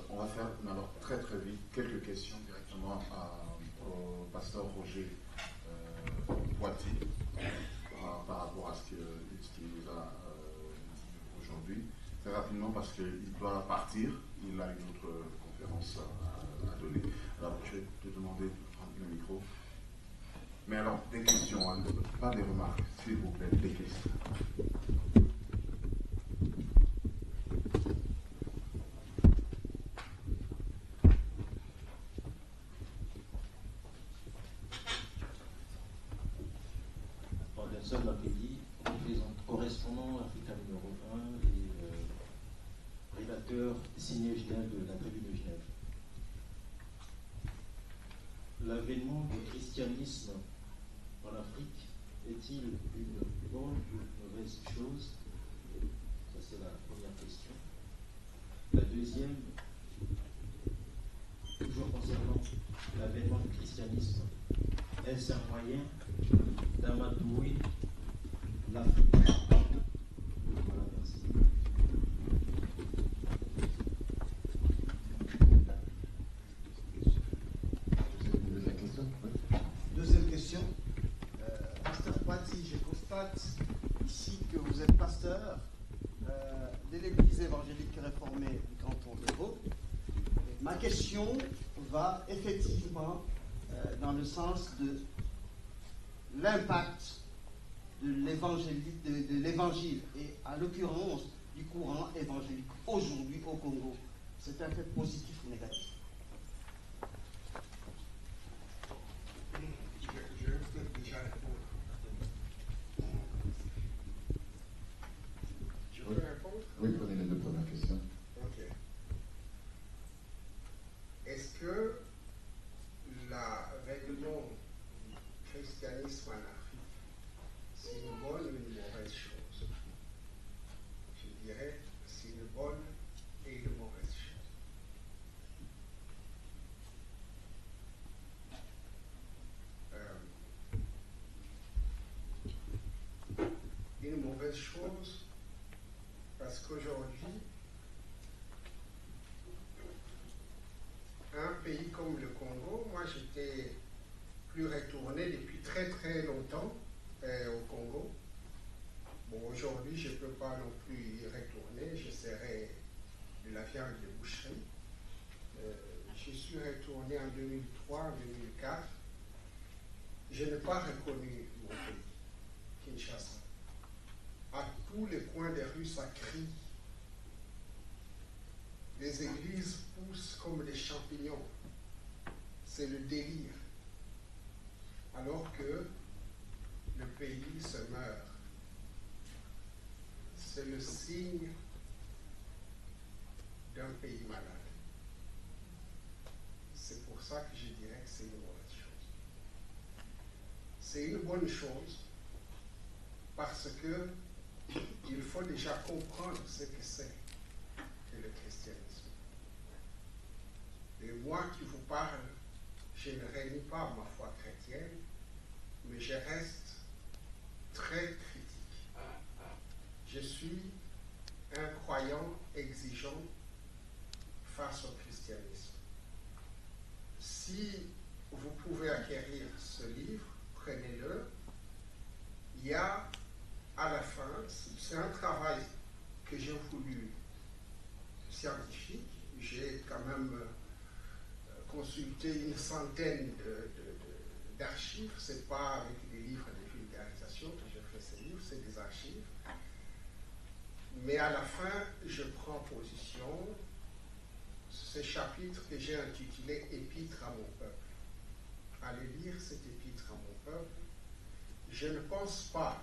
on va faire alors très très vite quelques questions directement au pasteur Roger Poiti par rapport à ce qu'il nous a dit aujourd'hui. Très rapidement parce qu'il doit partir, il a une autre conférence à donner. Alors je vais te demander de prendre le micro. Mais alors, des questions, hein, pas des remarques, s'il vous plaît, des questions. cœur signé Genève de la tribu de Genève. L'avènement du christianisme en Afrique est-il une bonne ou une mauvaise chose? Ça, c'est la première question. La deuxième, toujours concernant l'avènement du christianisme, est-ce un moyen d'amadouer l'Afrique? Voilà, merci. Deuxième question. Pasteur Patti, je constate ici que vous êtes pasteur de l'Église évangélique réformée du canton de Vaud. Ma question va effectivement dans le sens de l'impact de l'évangile et à l'occurrence du courant évangélique aujourd'hui au Congo. C'est un fait positif ou négatif? Je vais peut-être déjà répondre. Je peux répondre? Oui, prenez les deux premières questions. Ok. Est-ce que l'avènement du christianisme en Afrique, c'est une bonne ou une mauvaise chose? Je dirais c'est une bonne et une mauvaise chose. Une mauvaise chose parce qu'aujourd'hui, un pays comme le Congo, moi j'étais plus retourné depuis très très longtemps au Congo. Bon, aujourd'hui je ne peux pas non plus y retourner, j'essaierai de la viande de boucherie. Je suis retourné en 2003, en 2004. Je n'ai pas reconnu mon pays, Kinshasa. À tous les coins des rues, ça crie. Les églises poussent comme des champignons. C'est le délire. Alors que le pays se meurt. C'est le signe d'un pays malade. C'est pour ça que je dirais que c'est une mauvaise chose. C'est une bonne chose parce que il faut déjà comprendre ce que c'est que le christianisme. Et moi qui vous parle, je ne renie pas ma foi chrétienne, mais je reste très critique. Je suis un croyant exigeant face au christianisme. Si vous pouvez acquérir ce livre, prenez-le. Il y a à la fin, c'est un travail que j'ai voulu scientifique. J'ai quand même consulté une centaine d'archives. Ce n'est pas avec des livres de vulgarisation que je fais ces livres, c'est des archives. Mais à la fin, je prends position sur ce chapitre que j'ai intitulé « Épître à mon peuple ». Allez lire cet épître à mon peuple. Je ne pense pas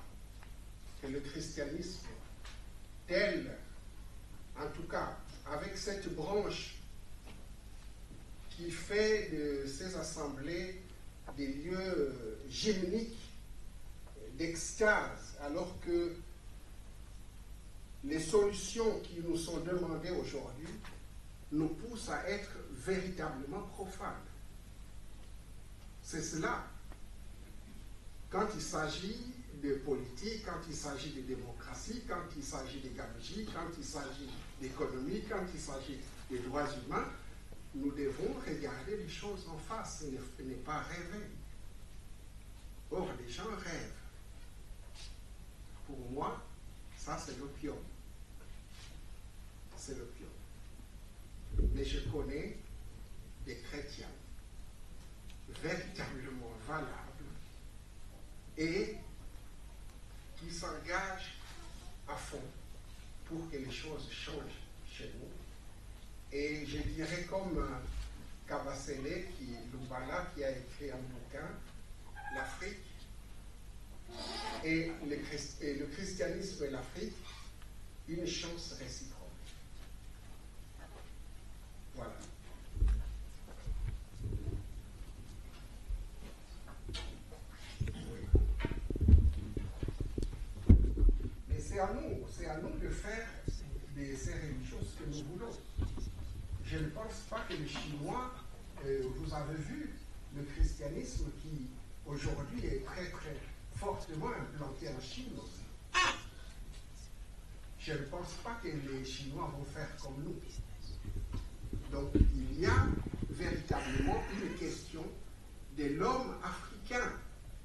que le christianisme, tel, en tout cas, avec cette branche qui fait de ces assemblées des lieux géminiques d'extase, alors que les solutions qui nous sont demandées aujourd'hui nous poussent à être véritablement profanes. C'est cela. Quand il s'agit de politique, quand il s'agit de démocratie, quand il s'agit de gabegie, quand il s'agit d'économie, quand il s'agit des droits humains, nous devons regarder les choses en face et ne pas rêver. Or, les gens rêvent. Pour moi, ça c'est l'opium. C'est l'opium. Mais je connais des chrétiens véritablement valables et qui s'engagent à fond pour que les choses changent chez nous. Et je dirais comme Kabasele, Lumbala, qui a écrit un bouquin, l'Afrique et le christianisme et l'Afrique, une chance réciproque. à nous de faire ces religions ce que nous voulons. Je ne pense pas que les Chinois, vous avez vu le christianisme qui aujourd'hui est très très fortement implanté en Chine aussi. Je ne pense pas que les Chinois vont faire comme nous. Donc il y a véritablement une question de l'homme africain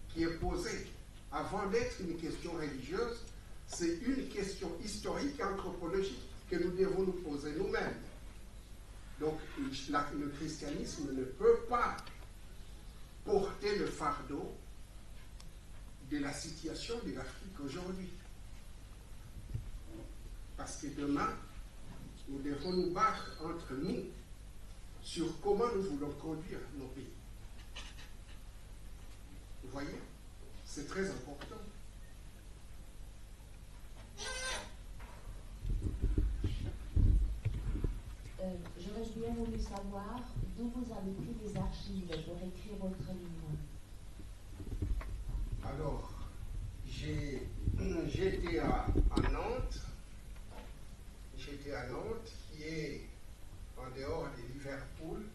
qui est posée. Avant d'être une question religieuse, c'est une question historique et anthropologique que nous devons nous poser nous-mêmes. Donc le christianisme ne peut pas porter le fardeau de la situation de l'Afrique aujourd'hui. Parce que demain, nous devons nous battre entre nous sur comment nous voulons conduire nos pays. Vous voyez? C'est très important. J'aurais bien voulu savoir d'où vous avez pris des archives pour écrire votre livre. Alors, j'étais à Nantes. J'étais à Nantes, qui est en dehors de Liverpool,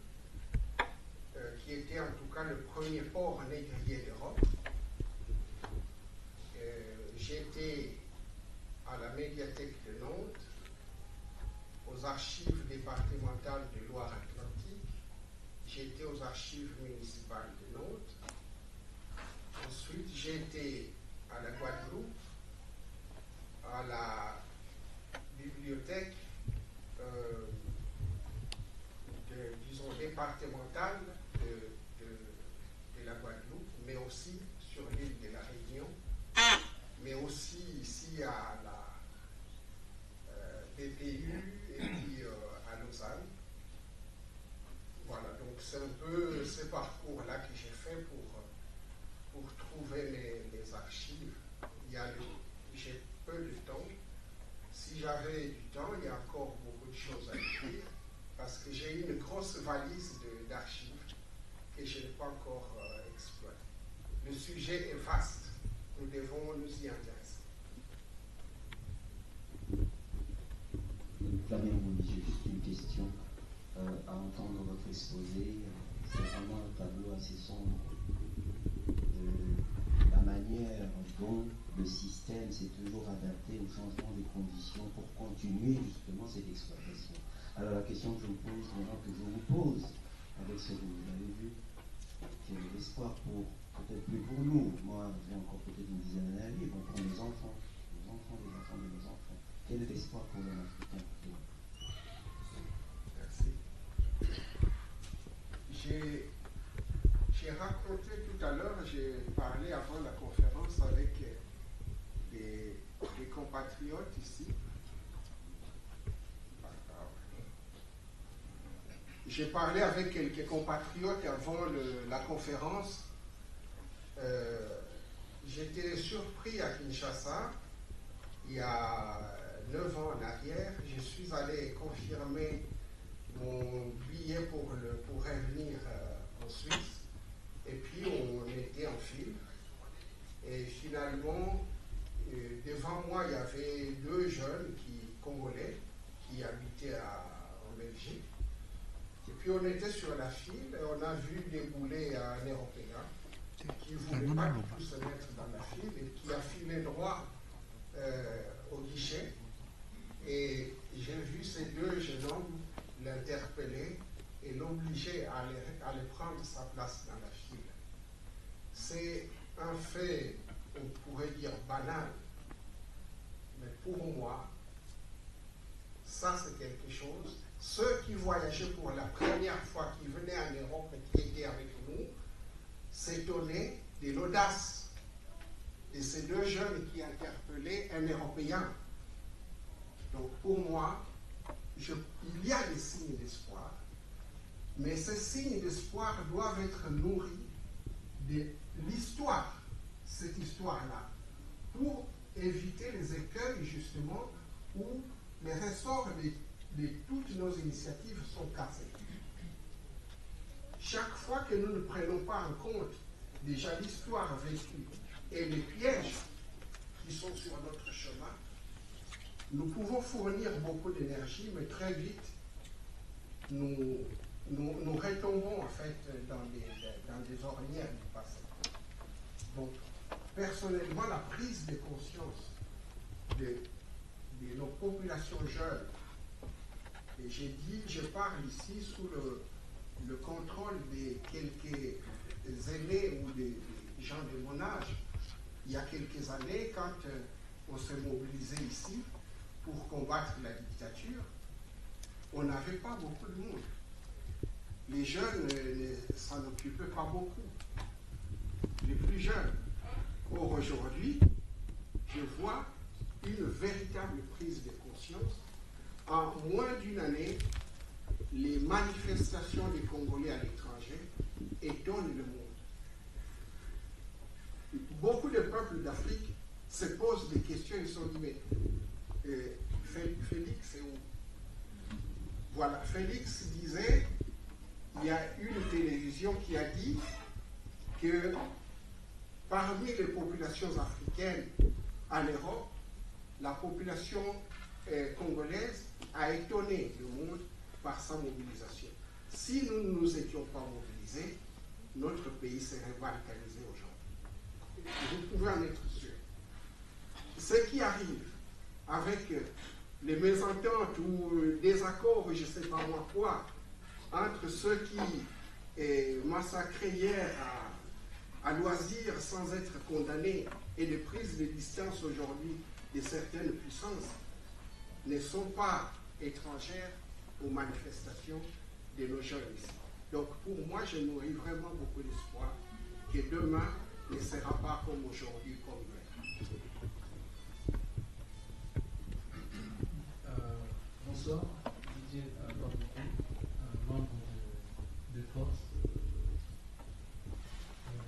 qui était en tout cas le premier port négrier d'Europe. J'étais à la médiathèque de Nantes, aux archives départementales de Loire-Atlantique. J'étais aux archives municipales de Nantes. Ensuite, j'étais à la Guadeloupe, à la bibliothèque, disons, départementale de la Guadeloupe, mais aussi sur l'île de la Réunion, mais aussi ici à la BPU et puis à Lausanne. Voilà, donc c'est un peu ce parcours-là que j'ai fait pour trouver les archives. J'ai peu de temps. Si j'avais du temps, il y a encore beaucoup de choses à écrire, parce que j'ai une grosse valise d'archives que je n'ai pas encore exploitée. Le sujet est vaste. Nous devons nous y intéresser. Flavien Bouly, j'ai juste une question. À entendre votre exposé, c'est vraiment un tableau assez sombre de la manière dont le système s'est toujours adapté au changement des conditions pour continuer justement cette exploitation. Alors la question que je vous pose maintenant, que je vous pose avec ce que vous avez vu, quel est l'espoir pour, peut-être plus pour nous, moi j'ai encore peut-être une dizaine d'années à vivre, pour mes enfants, les enfants de nos enfants. Quel est l'espoir pour l'homme africain? Merci. J'ai raconté tout à l'heure, j'ai parlé avant la conférence avec des compatriotes ici. J'ai parlé avec quelques compatriotes avant la conférence. J'étais surpris à Kinshasa, il y a 9 ans en arrière. Je suis allé confirmer mon billet pour revenir en Suisse. Et puis on était en file. Et finalement, devant moi, il y avait 2 jeunes congolais qui habitaient en Belgique. Et puis on était sur la file et on a vu débouler un Européen qui ne voulait pas du tout se mettre dans la file et qui a filé droit au guichet. Et j'ai vu ces 2 jeunes hommes l'interpeller et l'obliger à aller prendre sa place dans la file. C'est un fait, on pourrait dire banal, mais pour moi, ça c'est quelque chose. Ceux qui voyageaient pour la première fois, qui venaient en Europe et qui étaient avec nous, s'étonnaient de l'audace de ces 2 jeunes qui interpellaient un Européen. Donc pour moi, il y a des signes d'espoir, mais ces signes d'espoir doivent être nourris de l'histoire, cette histoire-là, pour éviter les écueils justement où les ressorts de toutes nos initiatives sont cassés. Chaque fois que nous ne prenons pas en compte déjà l'histoire vécue et les pièges qui sont sur notre chemin, Nous pouvons fournir beaucoup d'énergie, mais très vite, nous retombons en fait dans des ornières du passé. Donc, personnellement, la prise de conscience de nos populations jeunes, et je parle ici sous le contrôle de quelques aînés ou des gens de mon âge. Il y a quelques années, quand on s'est mobilisé ici pour combattre la dictature, on n'avait pas beaucoup de monde. Les jeunes ne s'en occupaient pas beaucoup. Les plus jeunes. Or, aujourd'hui, je vois une véritable prise de conscience. En moins d'une année, les manifestations des Congolais à l'étranger étonnent le monde. Beaucoup de peuples d'Afrique se posent des questions et se sont dit, mais Félix, c'est où? Voilà, Félix disait, il y a une télévision qui a dit que parmi les populations africaines en Europe, la population congolaise a étonné le monde par sa mobilisation. Si nous ne nous étions pas mobilisés, notre pays serait balkanisé aujourd'hui. Vous pouvez en être sûr. Ce qui arrive avec les mésententes ou désaccords, je ne sais pas moi quoi, entre ceux qui massacraient hier à loisir sans être condamnés et les prises de distance aujourd'hui de certaines puissances ne sont pas étrangères aux manifestations de nos jeunes ici. Donc pour moi, je nourris vraiment beaucoup d'espoir que demain ne sera pas comme aujourd'hui, comme hier. Bonsoir, Didier Barboukou, membre de Force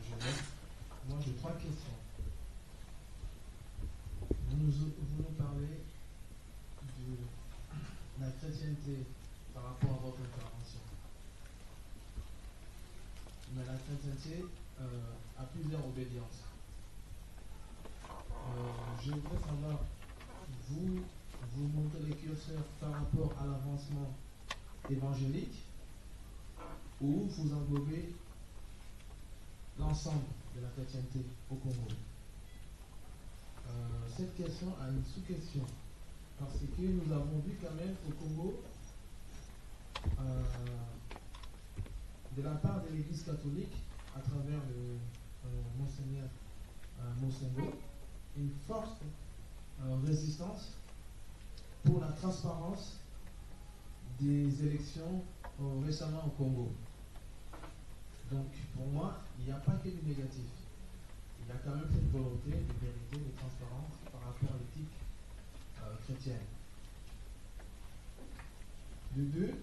Jeunesse. Moi, j'ai 3 questions. Vous nous parlez de la chrétienté par rapport à votre intervention. Mais la chrétienté a plusieurs obédiences. Je voudrais savoir, vous montrez les curseurs par rapport à l'avancement évangélique ou vous englobez l'ensemble de la chrétienté au Congo? Cette question a une sous-question parce que nous avons vu quand même au Congo, de la part de l'Église catholique, à travers le Monseigneur Mosengo, une forte résistance pour la transparence des élections récemment au Congo. Donc, pour moi, il n'y a pas que du négatif. Il y a quand même cette volonté de vérité, de transparence par rapport à l'éthique chrétienne. De 2,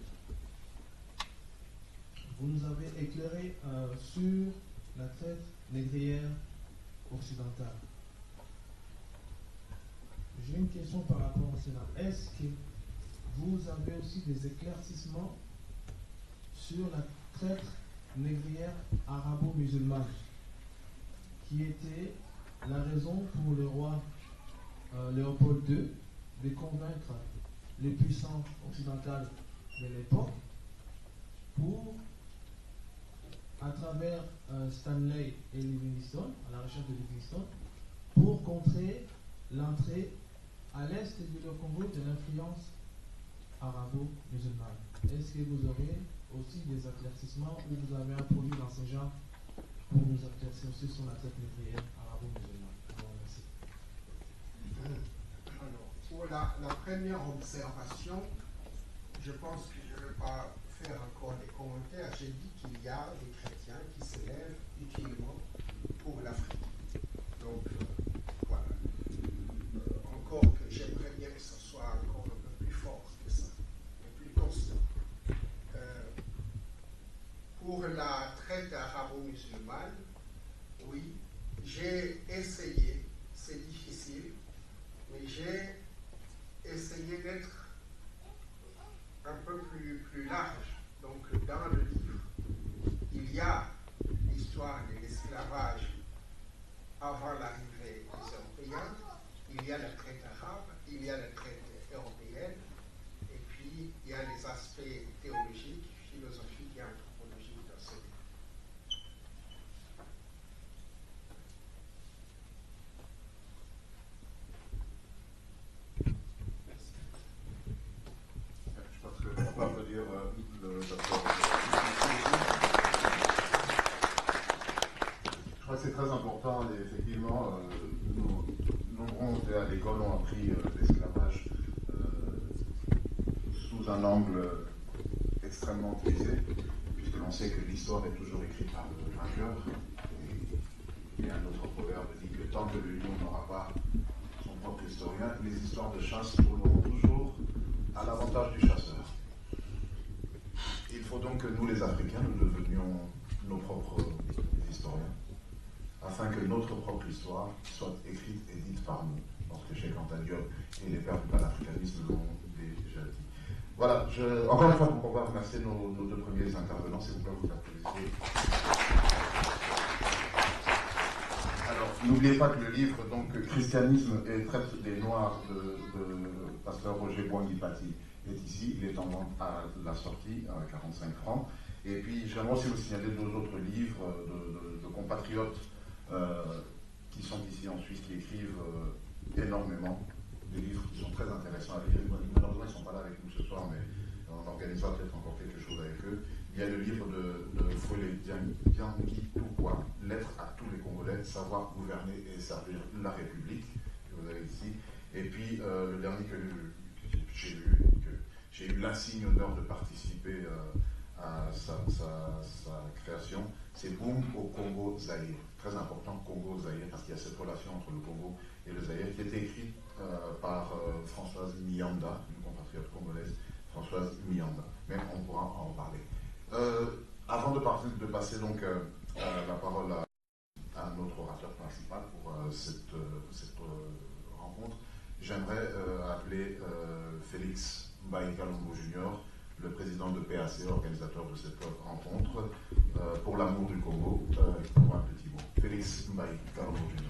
vous nous avez éclairé sur la traite négrière occidentale. J'ai une question par rapport à cela. Est-ce que vous avez aussi des éclaircissements sur la traite négrière arabo-musulmane, qui était la raison pour le roi Léopold II de convaincre les puissants occidentaux de l'époque pour, à travers Stanley et Livingstone, à la recherche de Livingstone, pour contrer l'entrée à l'est du Congo de l'influence arabo-musulmane. Est-ce que vous aurez aussi des éclaircissements ou vous avez un produit dans ce genre pour nous éclaircir aussi sur la traite négrière arabo-musulmane? Je vous remercie. Alors, pour la première observation, je pense que je ne vais pas faire encore des commentaires. J'ai dit qu'il y a des chrétiens qui s'élèvent utilement pour l'Afrique. Donc, voilà. Encore que j'aimerais bien que ce soit encore un peu plus fort que ça, et plus constant. Pour la traite arabo-musulmane, oui, j'ai essayé, c'est difficile, mais j'ai essayé d'être un peu plus large. Donc, dans le livre, il y a l'histoire de l'esclavage avant l'arrivée des Européens, il y a la traite arabe, il y a la traite l'école ont appris l'esclavage sous un angle extrêmement biaisé, puisque l'on sait que l'histoire est toujours écrite par le vainqueur. Et un autre proverbe dit que tant que le lion n'aura pas son propre historien, les histoires de chasse tourneront toujours à l'avantage du chasseur. Il faut donc que nous, les Africains, nous devenions nos propres historiens, afin que notre propre histoire soit écrite et dite par nous, parce que Cheikh Anta Diop et les pères du panafricanisme l'ont déjà dit. Voilà, encore une fois, on va remercier nos deux premiers intervenants, s'il vous plaît, vous applaudissez. Alors, n'oubliez pas que le livre, donc, Christianisme et traite des Noirs de pasteur Roger Bouangui-Pati est ici, il est en vente à la sortie à 45 francs. Et puis, j'aimerais aussi vous signaler deux autres livres de compatriotes qui sont ici en Suisse, qui écrivent énormément, des livres qui sont très intéressants à lire. Malheureusement, ils ne sont pas là avec nous ce soir, mais on organisera peut-être encore quelque chose avec eux. Il y a le livre de Fouélé Diangui Toukoua, Lettre à tous les Congolais, savoir gouverner et servir la République, que vous avez ici. Et puis, le dernier que j'ai lu, que j'ai eu l'insigne honneur de participer à sa création, c'est Boum au Congo-Zaïre. Très important, Congo-Zaïre, parce qu'il y a cette relation entre le Congo et le Zaïre, qui a été écrite par Françoise Mianda, une compatriote congolaise, Françoise Mianda. Mais on pourra en parler. Avant de passer donc la parole à notre orateur principal pour cette rencontre, j'aimerais appeler Félix Mbaye Kalombo Jr., le président de PAC, organisateur de cette rencontre, pour l'amour du Congo, pour un petit mot. Félix Mbaye Kalombo Jr.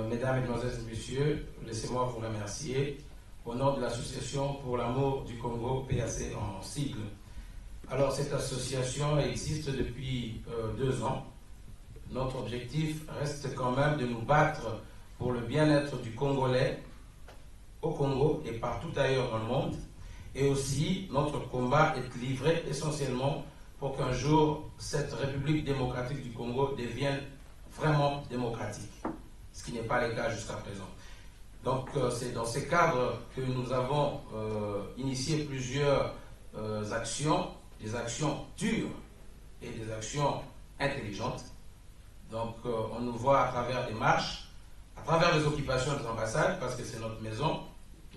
Mesdames, Mesdemoiselles et Messieurs, laissez-moi vous remercier au nom de l'Association pour l'amour du Congo, PAC en sigle. Alors, cette association existe depuis 2 ans. Notre objectif reste quand même de nous battre pour le bien-être du Congolais au Congo et partout ailleurs dans le monde. Et aussi, notre combat est livré essentiellement pour qu'un jour, cette République démocratique du Congo devienne vraiment démocratique, ce qui n'est pas le cas jusqu'à présent. Donc, c'est dans ces cadres que nous avons initié plusieurs actions, des actions dures et des actions intelligentes. Donc, on nous voit à travers des marches, à travers les occupations des ambassades, parce que c'est notre maison,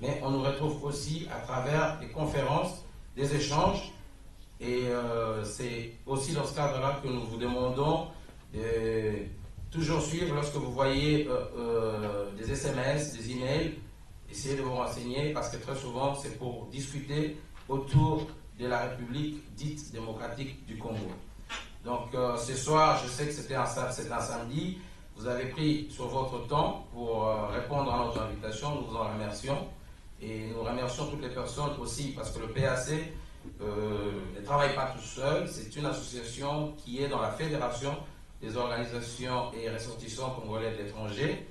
mais on nous retrouve aussi à travers des conférences, des échanges, et c'est aussi dans ce cadre-là que nous vous demandons de toujours suivre lorsque vous voyez des SMS, des emails, essayez de vous renseigner, parce que très souvent, c'est pour discuter autour de la République dite démocratique du Congo. Donc, ce soir, je sais que c'est un samedi, vous avez pris sur votre temps pour répondre à notre invitation, nous vous en remercions. Et nous remercions toutes les personnes aussi, parce que le PAC ne travaille pas tout seul, c'est une association qui est dans la Fédération des organisations et ressortissants congolais de l'étranger,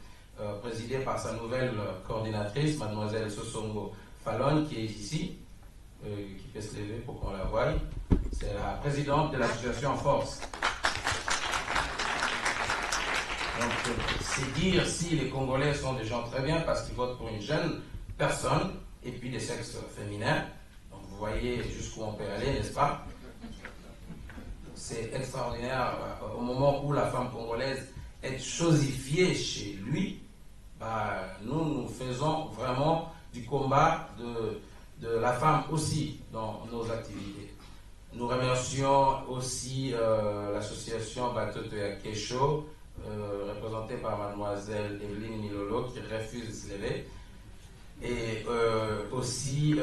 présidée par sa nouvelle coordinatrice, mademoiselle Sosongo Fallon, qui est ici, qui peut se lever pour qu'on la voie. C'est la présidente de l'association en force. Donc, c'est dire si les Congolais sont des gens très bien parce qu'ils votent pour une jeune personne et puis des sexes féminins. Donc, vous voyez jusqu'où on peut aller, n'est-ce pas? C'est extraordinaire. Au moment où la femme congolaise est chosifiée chez lui, nous faisons vraiment du combat de la femme aussi dans nos activités. Nous remercions aussi l'association Batoto ya Kesho, représentée par mademoiselle Evelyne Milolo, qui refuse de se lever. Et aussi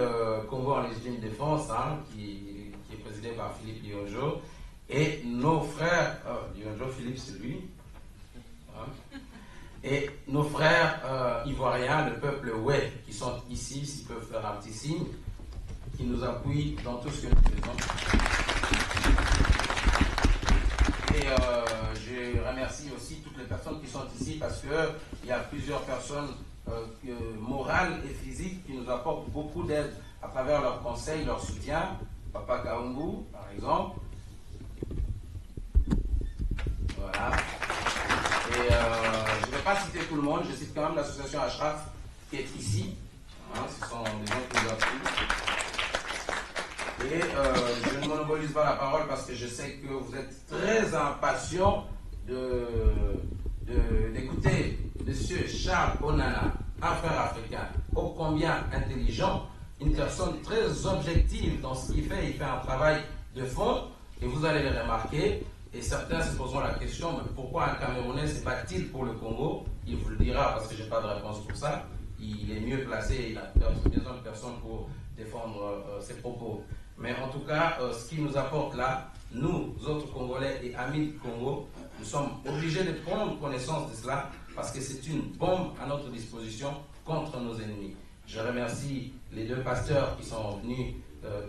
Congo en légitime défense, qui est présidé par Philippe Lionjo. Et nos frères, Lionjo, Philippe, c'est lui. Hein, et nos frères ivoiriens, le peuple Oué, qui sont ici, s'ils peuvent faire un petit signe, qui nous appuient dans tout ce que nous faisons. Et je remercie aussi toutes les personnes qui sont ici parce qu'il y a plusieurs personnes morales et physiques qui nous apportent beaucoup d'aide à travers leurs conseils, leur soutien. Papa Kaungu, par exemple. Voilà. Et je ne vais pas citer tout le monde, je cite quand même l'association Ashraf qui est ici. Hein, ce sont des gens qui nous appuient. Et je ne monopolise pas la parole parce que je sais que vous êtes très impatients d'écouter M. Charles Onana, un frère africain, ô combien intelligent, une personne très objective dans ce qu'il fait. Il fait un travail de fond et vous allez le remarquer. Et certains se poseront la question, mais pourquoi un Camerounais se bat-il pour le Congo? Il vous le dira parce que je n'ai pas de réponse pour ça. Il est mieux placé, il a besoin de personnes pour défendre ses propos. Mais en tout cas, ce qui nous apporte là, nous, autres Congolais et amis du Congo, nous sommes obligés de prendre connaissance de cela parce que c'est une bombe à notre disposition contre nos ennemis. Je remercie les deux pasteurs qui sont venus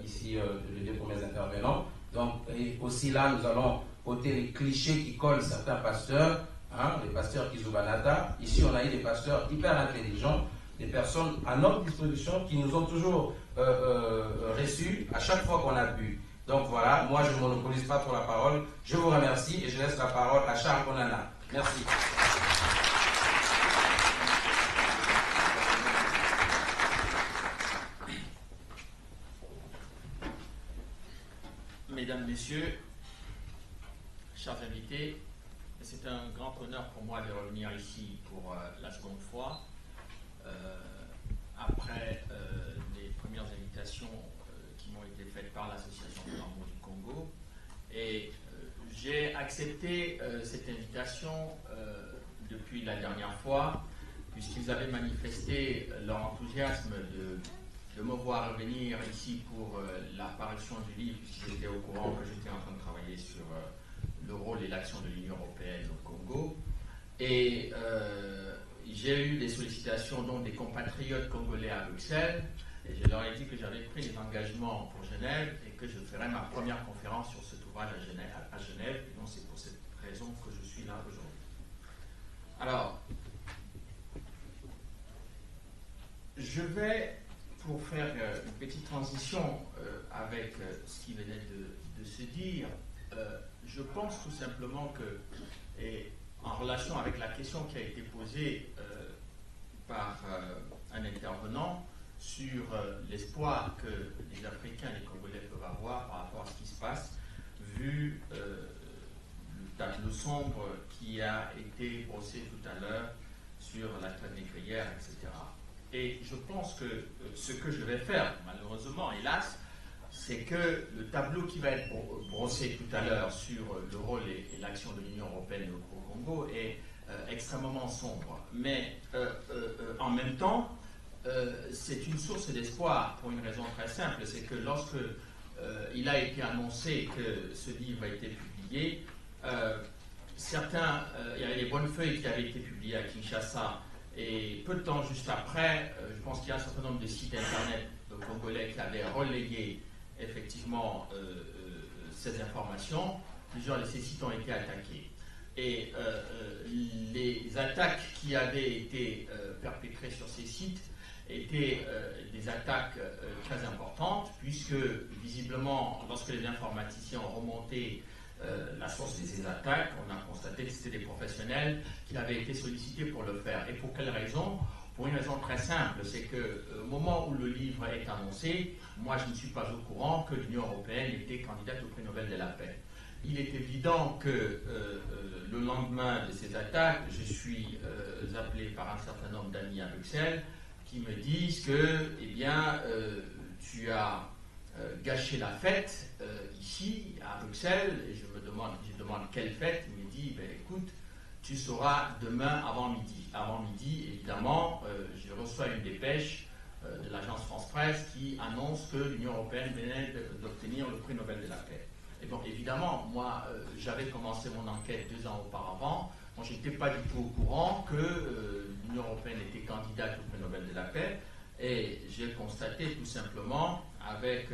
ici, les deux premiers intervenants. Donc, et aussi là, nous allons ôter les clichés qui collent certains pasteurs, hein, les pasteurs Kizubanata. Ici, on a eu des pasteurs hyper intelligents, des personnes à notre disposition qui nous ont toujours reçus à chaque fois qu'on a pu. Donc voilà, moi je ne monopolise pas trop la parole. Je vous remercie et je laisse la parole à Charles Onana. Merci. Mesdames, Messieurs, chers invités, c'est un grand honneur pour moi de revenir ici pour la seconde fois. Après les premières invitations qui m'ont été faites par l'Association pour l'amour du Congo. Et j'ai accepté cette invitation depuis la dernière fois, puisqu'ils avaient manifesté leur enthousiasme de me voir revenir ici pour l'apparition du livre, puisqu'ils étaient au courant que j'étais en train de travailler sur le rôle et l'action de l'Union européenne au Congo. Et j'ai eu des sollicitations donc des compatriotes congolais à Bruxelles, et je leur ai dit que j'avais pris des engagements pour Genève et que je ferais ma première conférence sur cet ouvrage à Genève, et donc c'est pour cette raison que je suis là aujourd'hui. Alors, je vais, pour faire une petite transition avec ce qui venait de se dire, je pense tout simplement que, et en relation avec la question qui a été posée par un intervenant sur l'espoir que les Africains et les Congolais peuvent avoir par rapport à ce qui se passe, vu le tableau sombre qui a été brossé tout à l'heure sur la traite négrière, etc. Et je pense que ce que je vais faire, malheureusement, hélas, c'est que le tableau qui va être brossé tout à l'heure sur le rôle et l'action de l'Union européenne au Congo est extrêmement sombre. Mais en même temps, c'est une source d'espoir pour une raison très simple, c'est que lorsque il a été annoncé que ce livre a été publié, il y avait les bonnes feuilles qui avaient été publiées à Kinshasa, et peu de temps juste après, je pense qu'il y a un certain nombre de sites internet congolais qui avaient relayé effectivement ces informations. Plusieurs de ces sites ont été attaqués. Et les attaques qui avaient été perpétrées sur ces sites étaient des attaques très importantes, puisque visiblement, lorsque les informaticiens ont remonté la source de ces attaques, on a constaté que c'était des professionnels qui avaient été sollicités pour le faire. Et pour quelle raison? Pour une raison très simple, c'est qu'au moment où le livre est annoncé, moi je ne suis pas au courant que l'Union européenne était candidate au prix Nobel de la paix. Il est évident que le lendemain de ces attaques, je suis appelé par un certain nombre d'amis à Bruxelles qui me disent que, eh bien, tu as gâché la fête ici à Bruxelles, et je demande quelle fête. Il me dit, ben, écoute, tu sauras demain avant midi. Avant midi, évidemment, je reçois une dépêche de l'agence France-Presse qui annonce que l'Union européenne venait d'obtenir le prix Nobel de la paix. Et bon, évidemment, moi, j'avais commencé mon enquête 2 ans auparavant. Bon, je n'étais pas du tout au courant que l'Union européenne était candidate au prix Nobel de la paix. Et j'ai constaté tout simplement, avec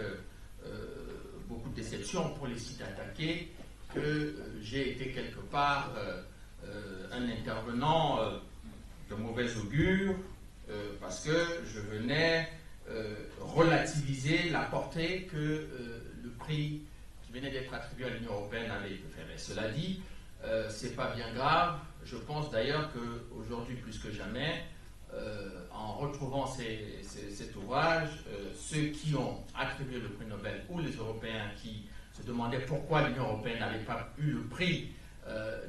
beaucoup de déception pour les sites attaqués, que j'ai été quelque part un intervenant de mauvais augure, parce que je venais relativiser la portée que le prix qui venait d'être attribué à l'Union européenne avait été fait. Mais cela dit, c'est pas bien grave. Je pense d'ailleurs qu'aujourd'hui, plus que jamais, en retrouvant cet ouvrage, ceux qui ont attribué le prix Nobel ou les Européens qui se demandaient pourquoi l'Union européenne n'avait pas eu le prix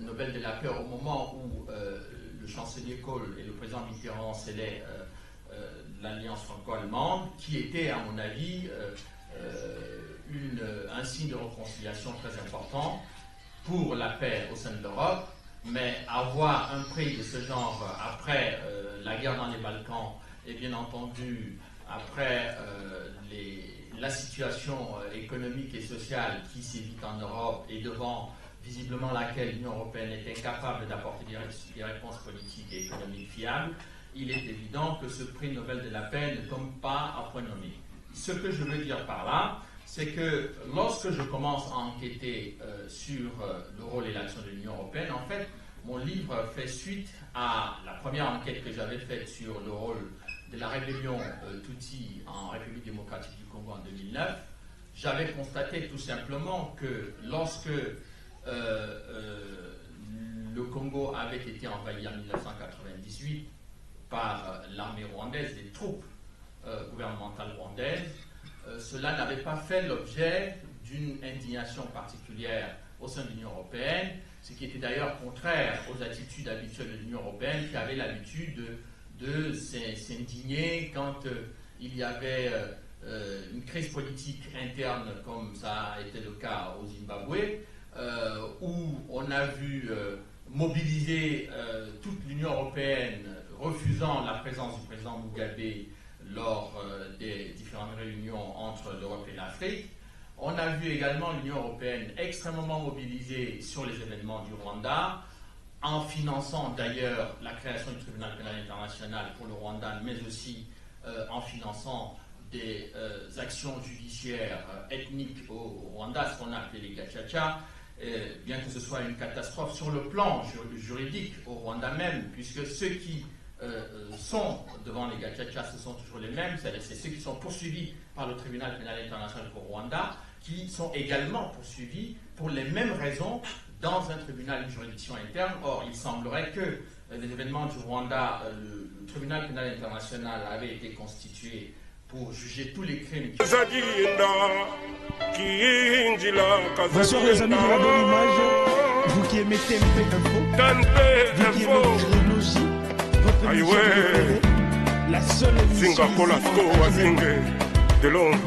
Nobel de la paix au moment où le chancelier Kohl et le président Mitterrand scellaient l'alliance franco-allemande, qui était, à mon avis, un signe de réconciliation très important pour la paix au sein de l'Europe. Mais avoir un prix de ce genre après la guerre dans les Balkans et bien entendu après la situation économique et sociale qui sévit en Europe et devant visiblement laquelle l'Union européenne est incapable d'apporter des réponses politiques et économiques fiables, il est évident que ce prix Nobel de la paix ne tombe pas à point nommé. Ce que je veux dire par là, c'est que lorsque je commence à enquêter sur le rôle et l'action de l'Union européenne, en fait, mon livre fait suite à la première enquête que j'avais faite sur le rôle de la rébellion Tutsi en République démocratique du Congo en 2009. J'avais constaté tout simplement que lorsque le Congo avait été envahi en 1998 par l'armée rwandaise, les troupes gouvernementales rwandaises, cela n'avait pas fait l'objet d'une indignation particulière au sein de l'Union européenne, ce qui était d'ailleurs contraire aux attitudes habituelles de l'Union européenne, qui avait l'habitude de s'indigner quand il y avait une crise politique interne, comme ça a été le cas au Zimbabwe, où on a vu mobiliser toute l'Union européenne refusant la présence du président Mugabe lors des différentes réunions entre l'Europe et l'Afrique. On a vu également l'Union européenne extrêmement mobilisée sur les événements du Rwanda, en finançant d'ailleurs la création du tribunal pénal international pour le Rwanda, mais aussi en finançant des actions judiciaires ethniques au Rwanda, ce qu'on a appelé les gachacha, bien que ce soit une catastrophe sur le plan juridique au Rwanda même, puisque ceux qui sont devant les gachacha, ce sont toujours les mêmes, c'est ceux qui sont poursuivis par le tribunal pénal international pour Rwanda, qui sont également poursuivis pour les mêmes raisons dans un tribunal, une juridiction interne. Or, il semblerait que les événements du Rwanda, le tribunal pénal international avait été constitué pour juger tous les crimes. Bonsoir les amis de la bonne image, vous qui aimez TMP Info, vous qui aimez Chronologie, votre émission préférée, la seule émission de Londres.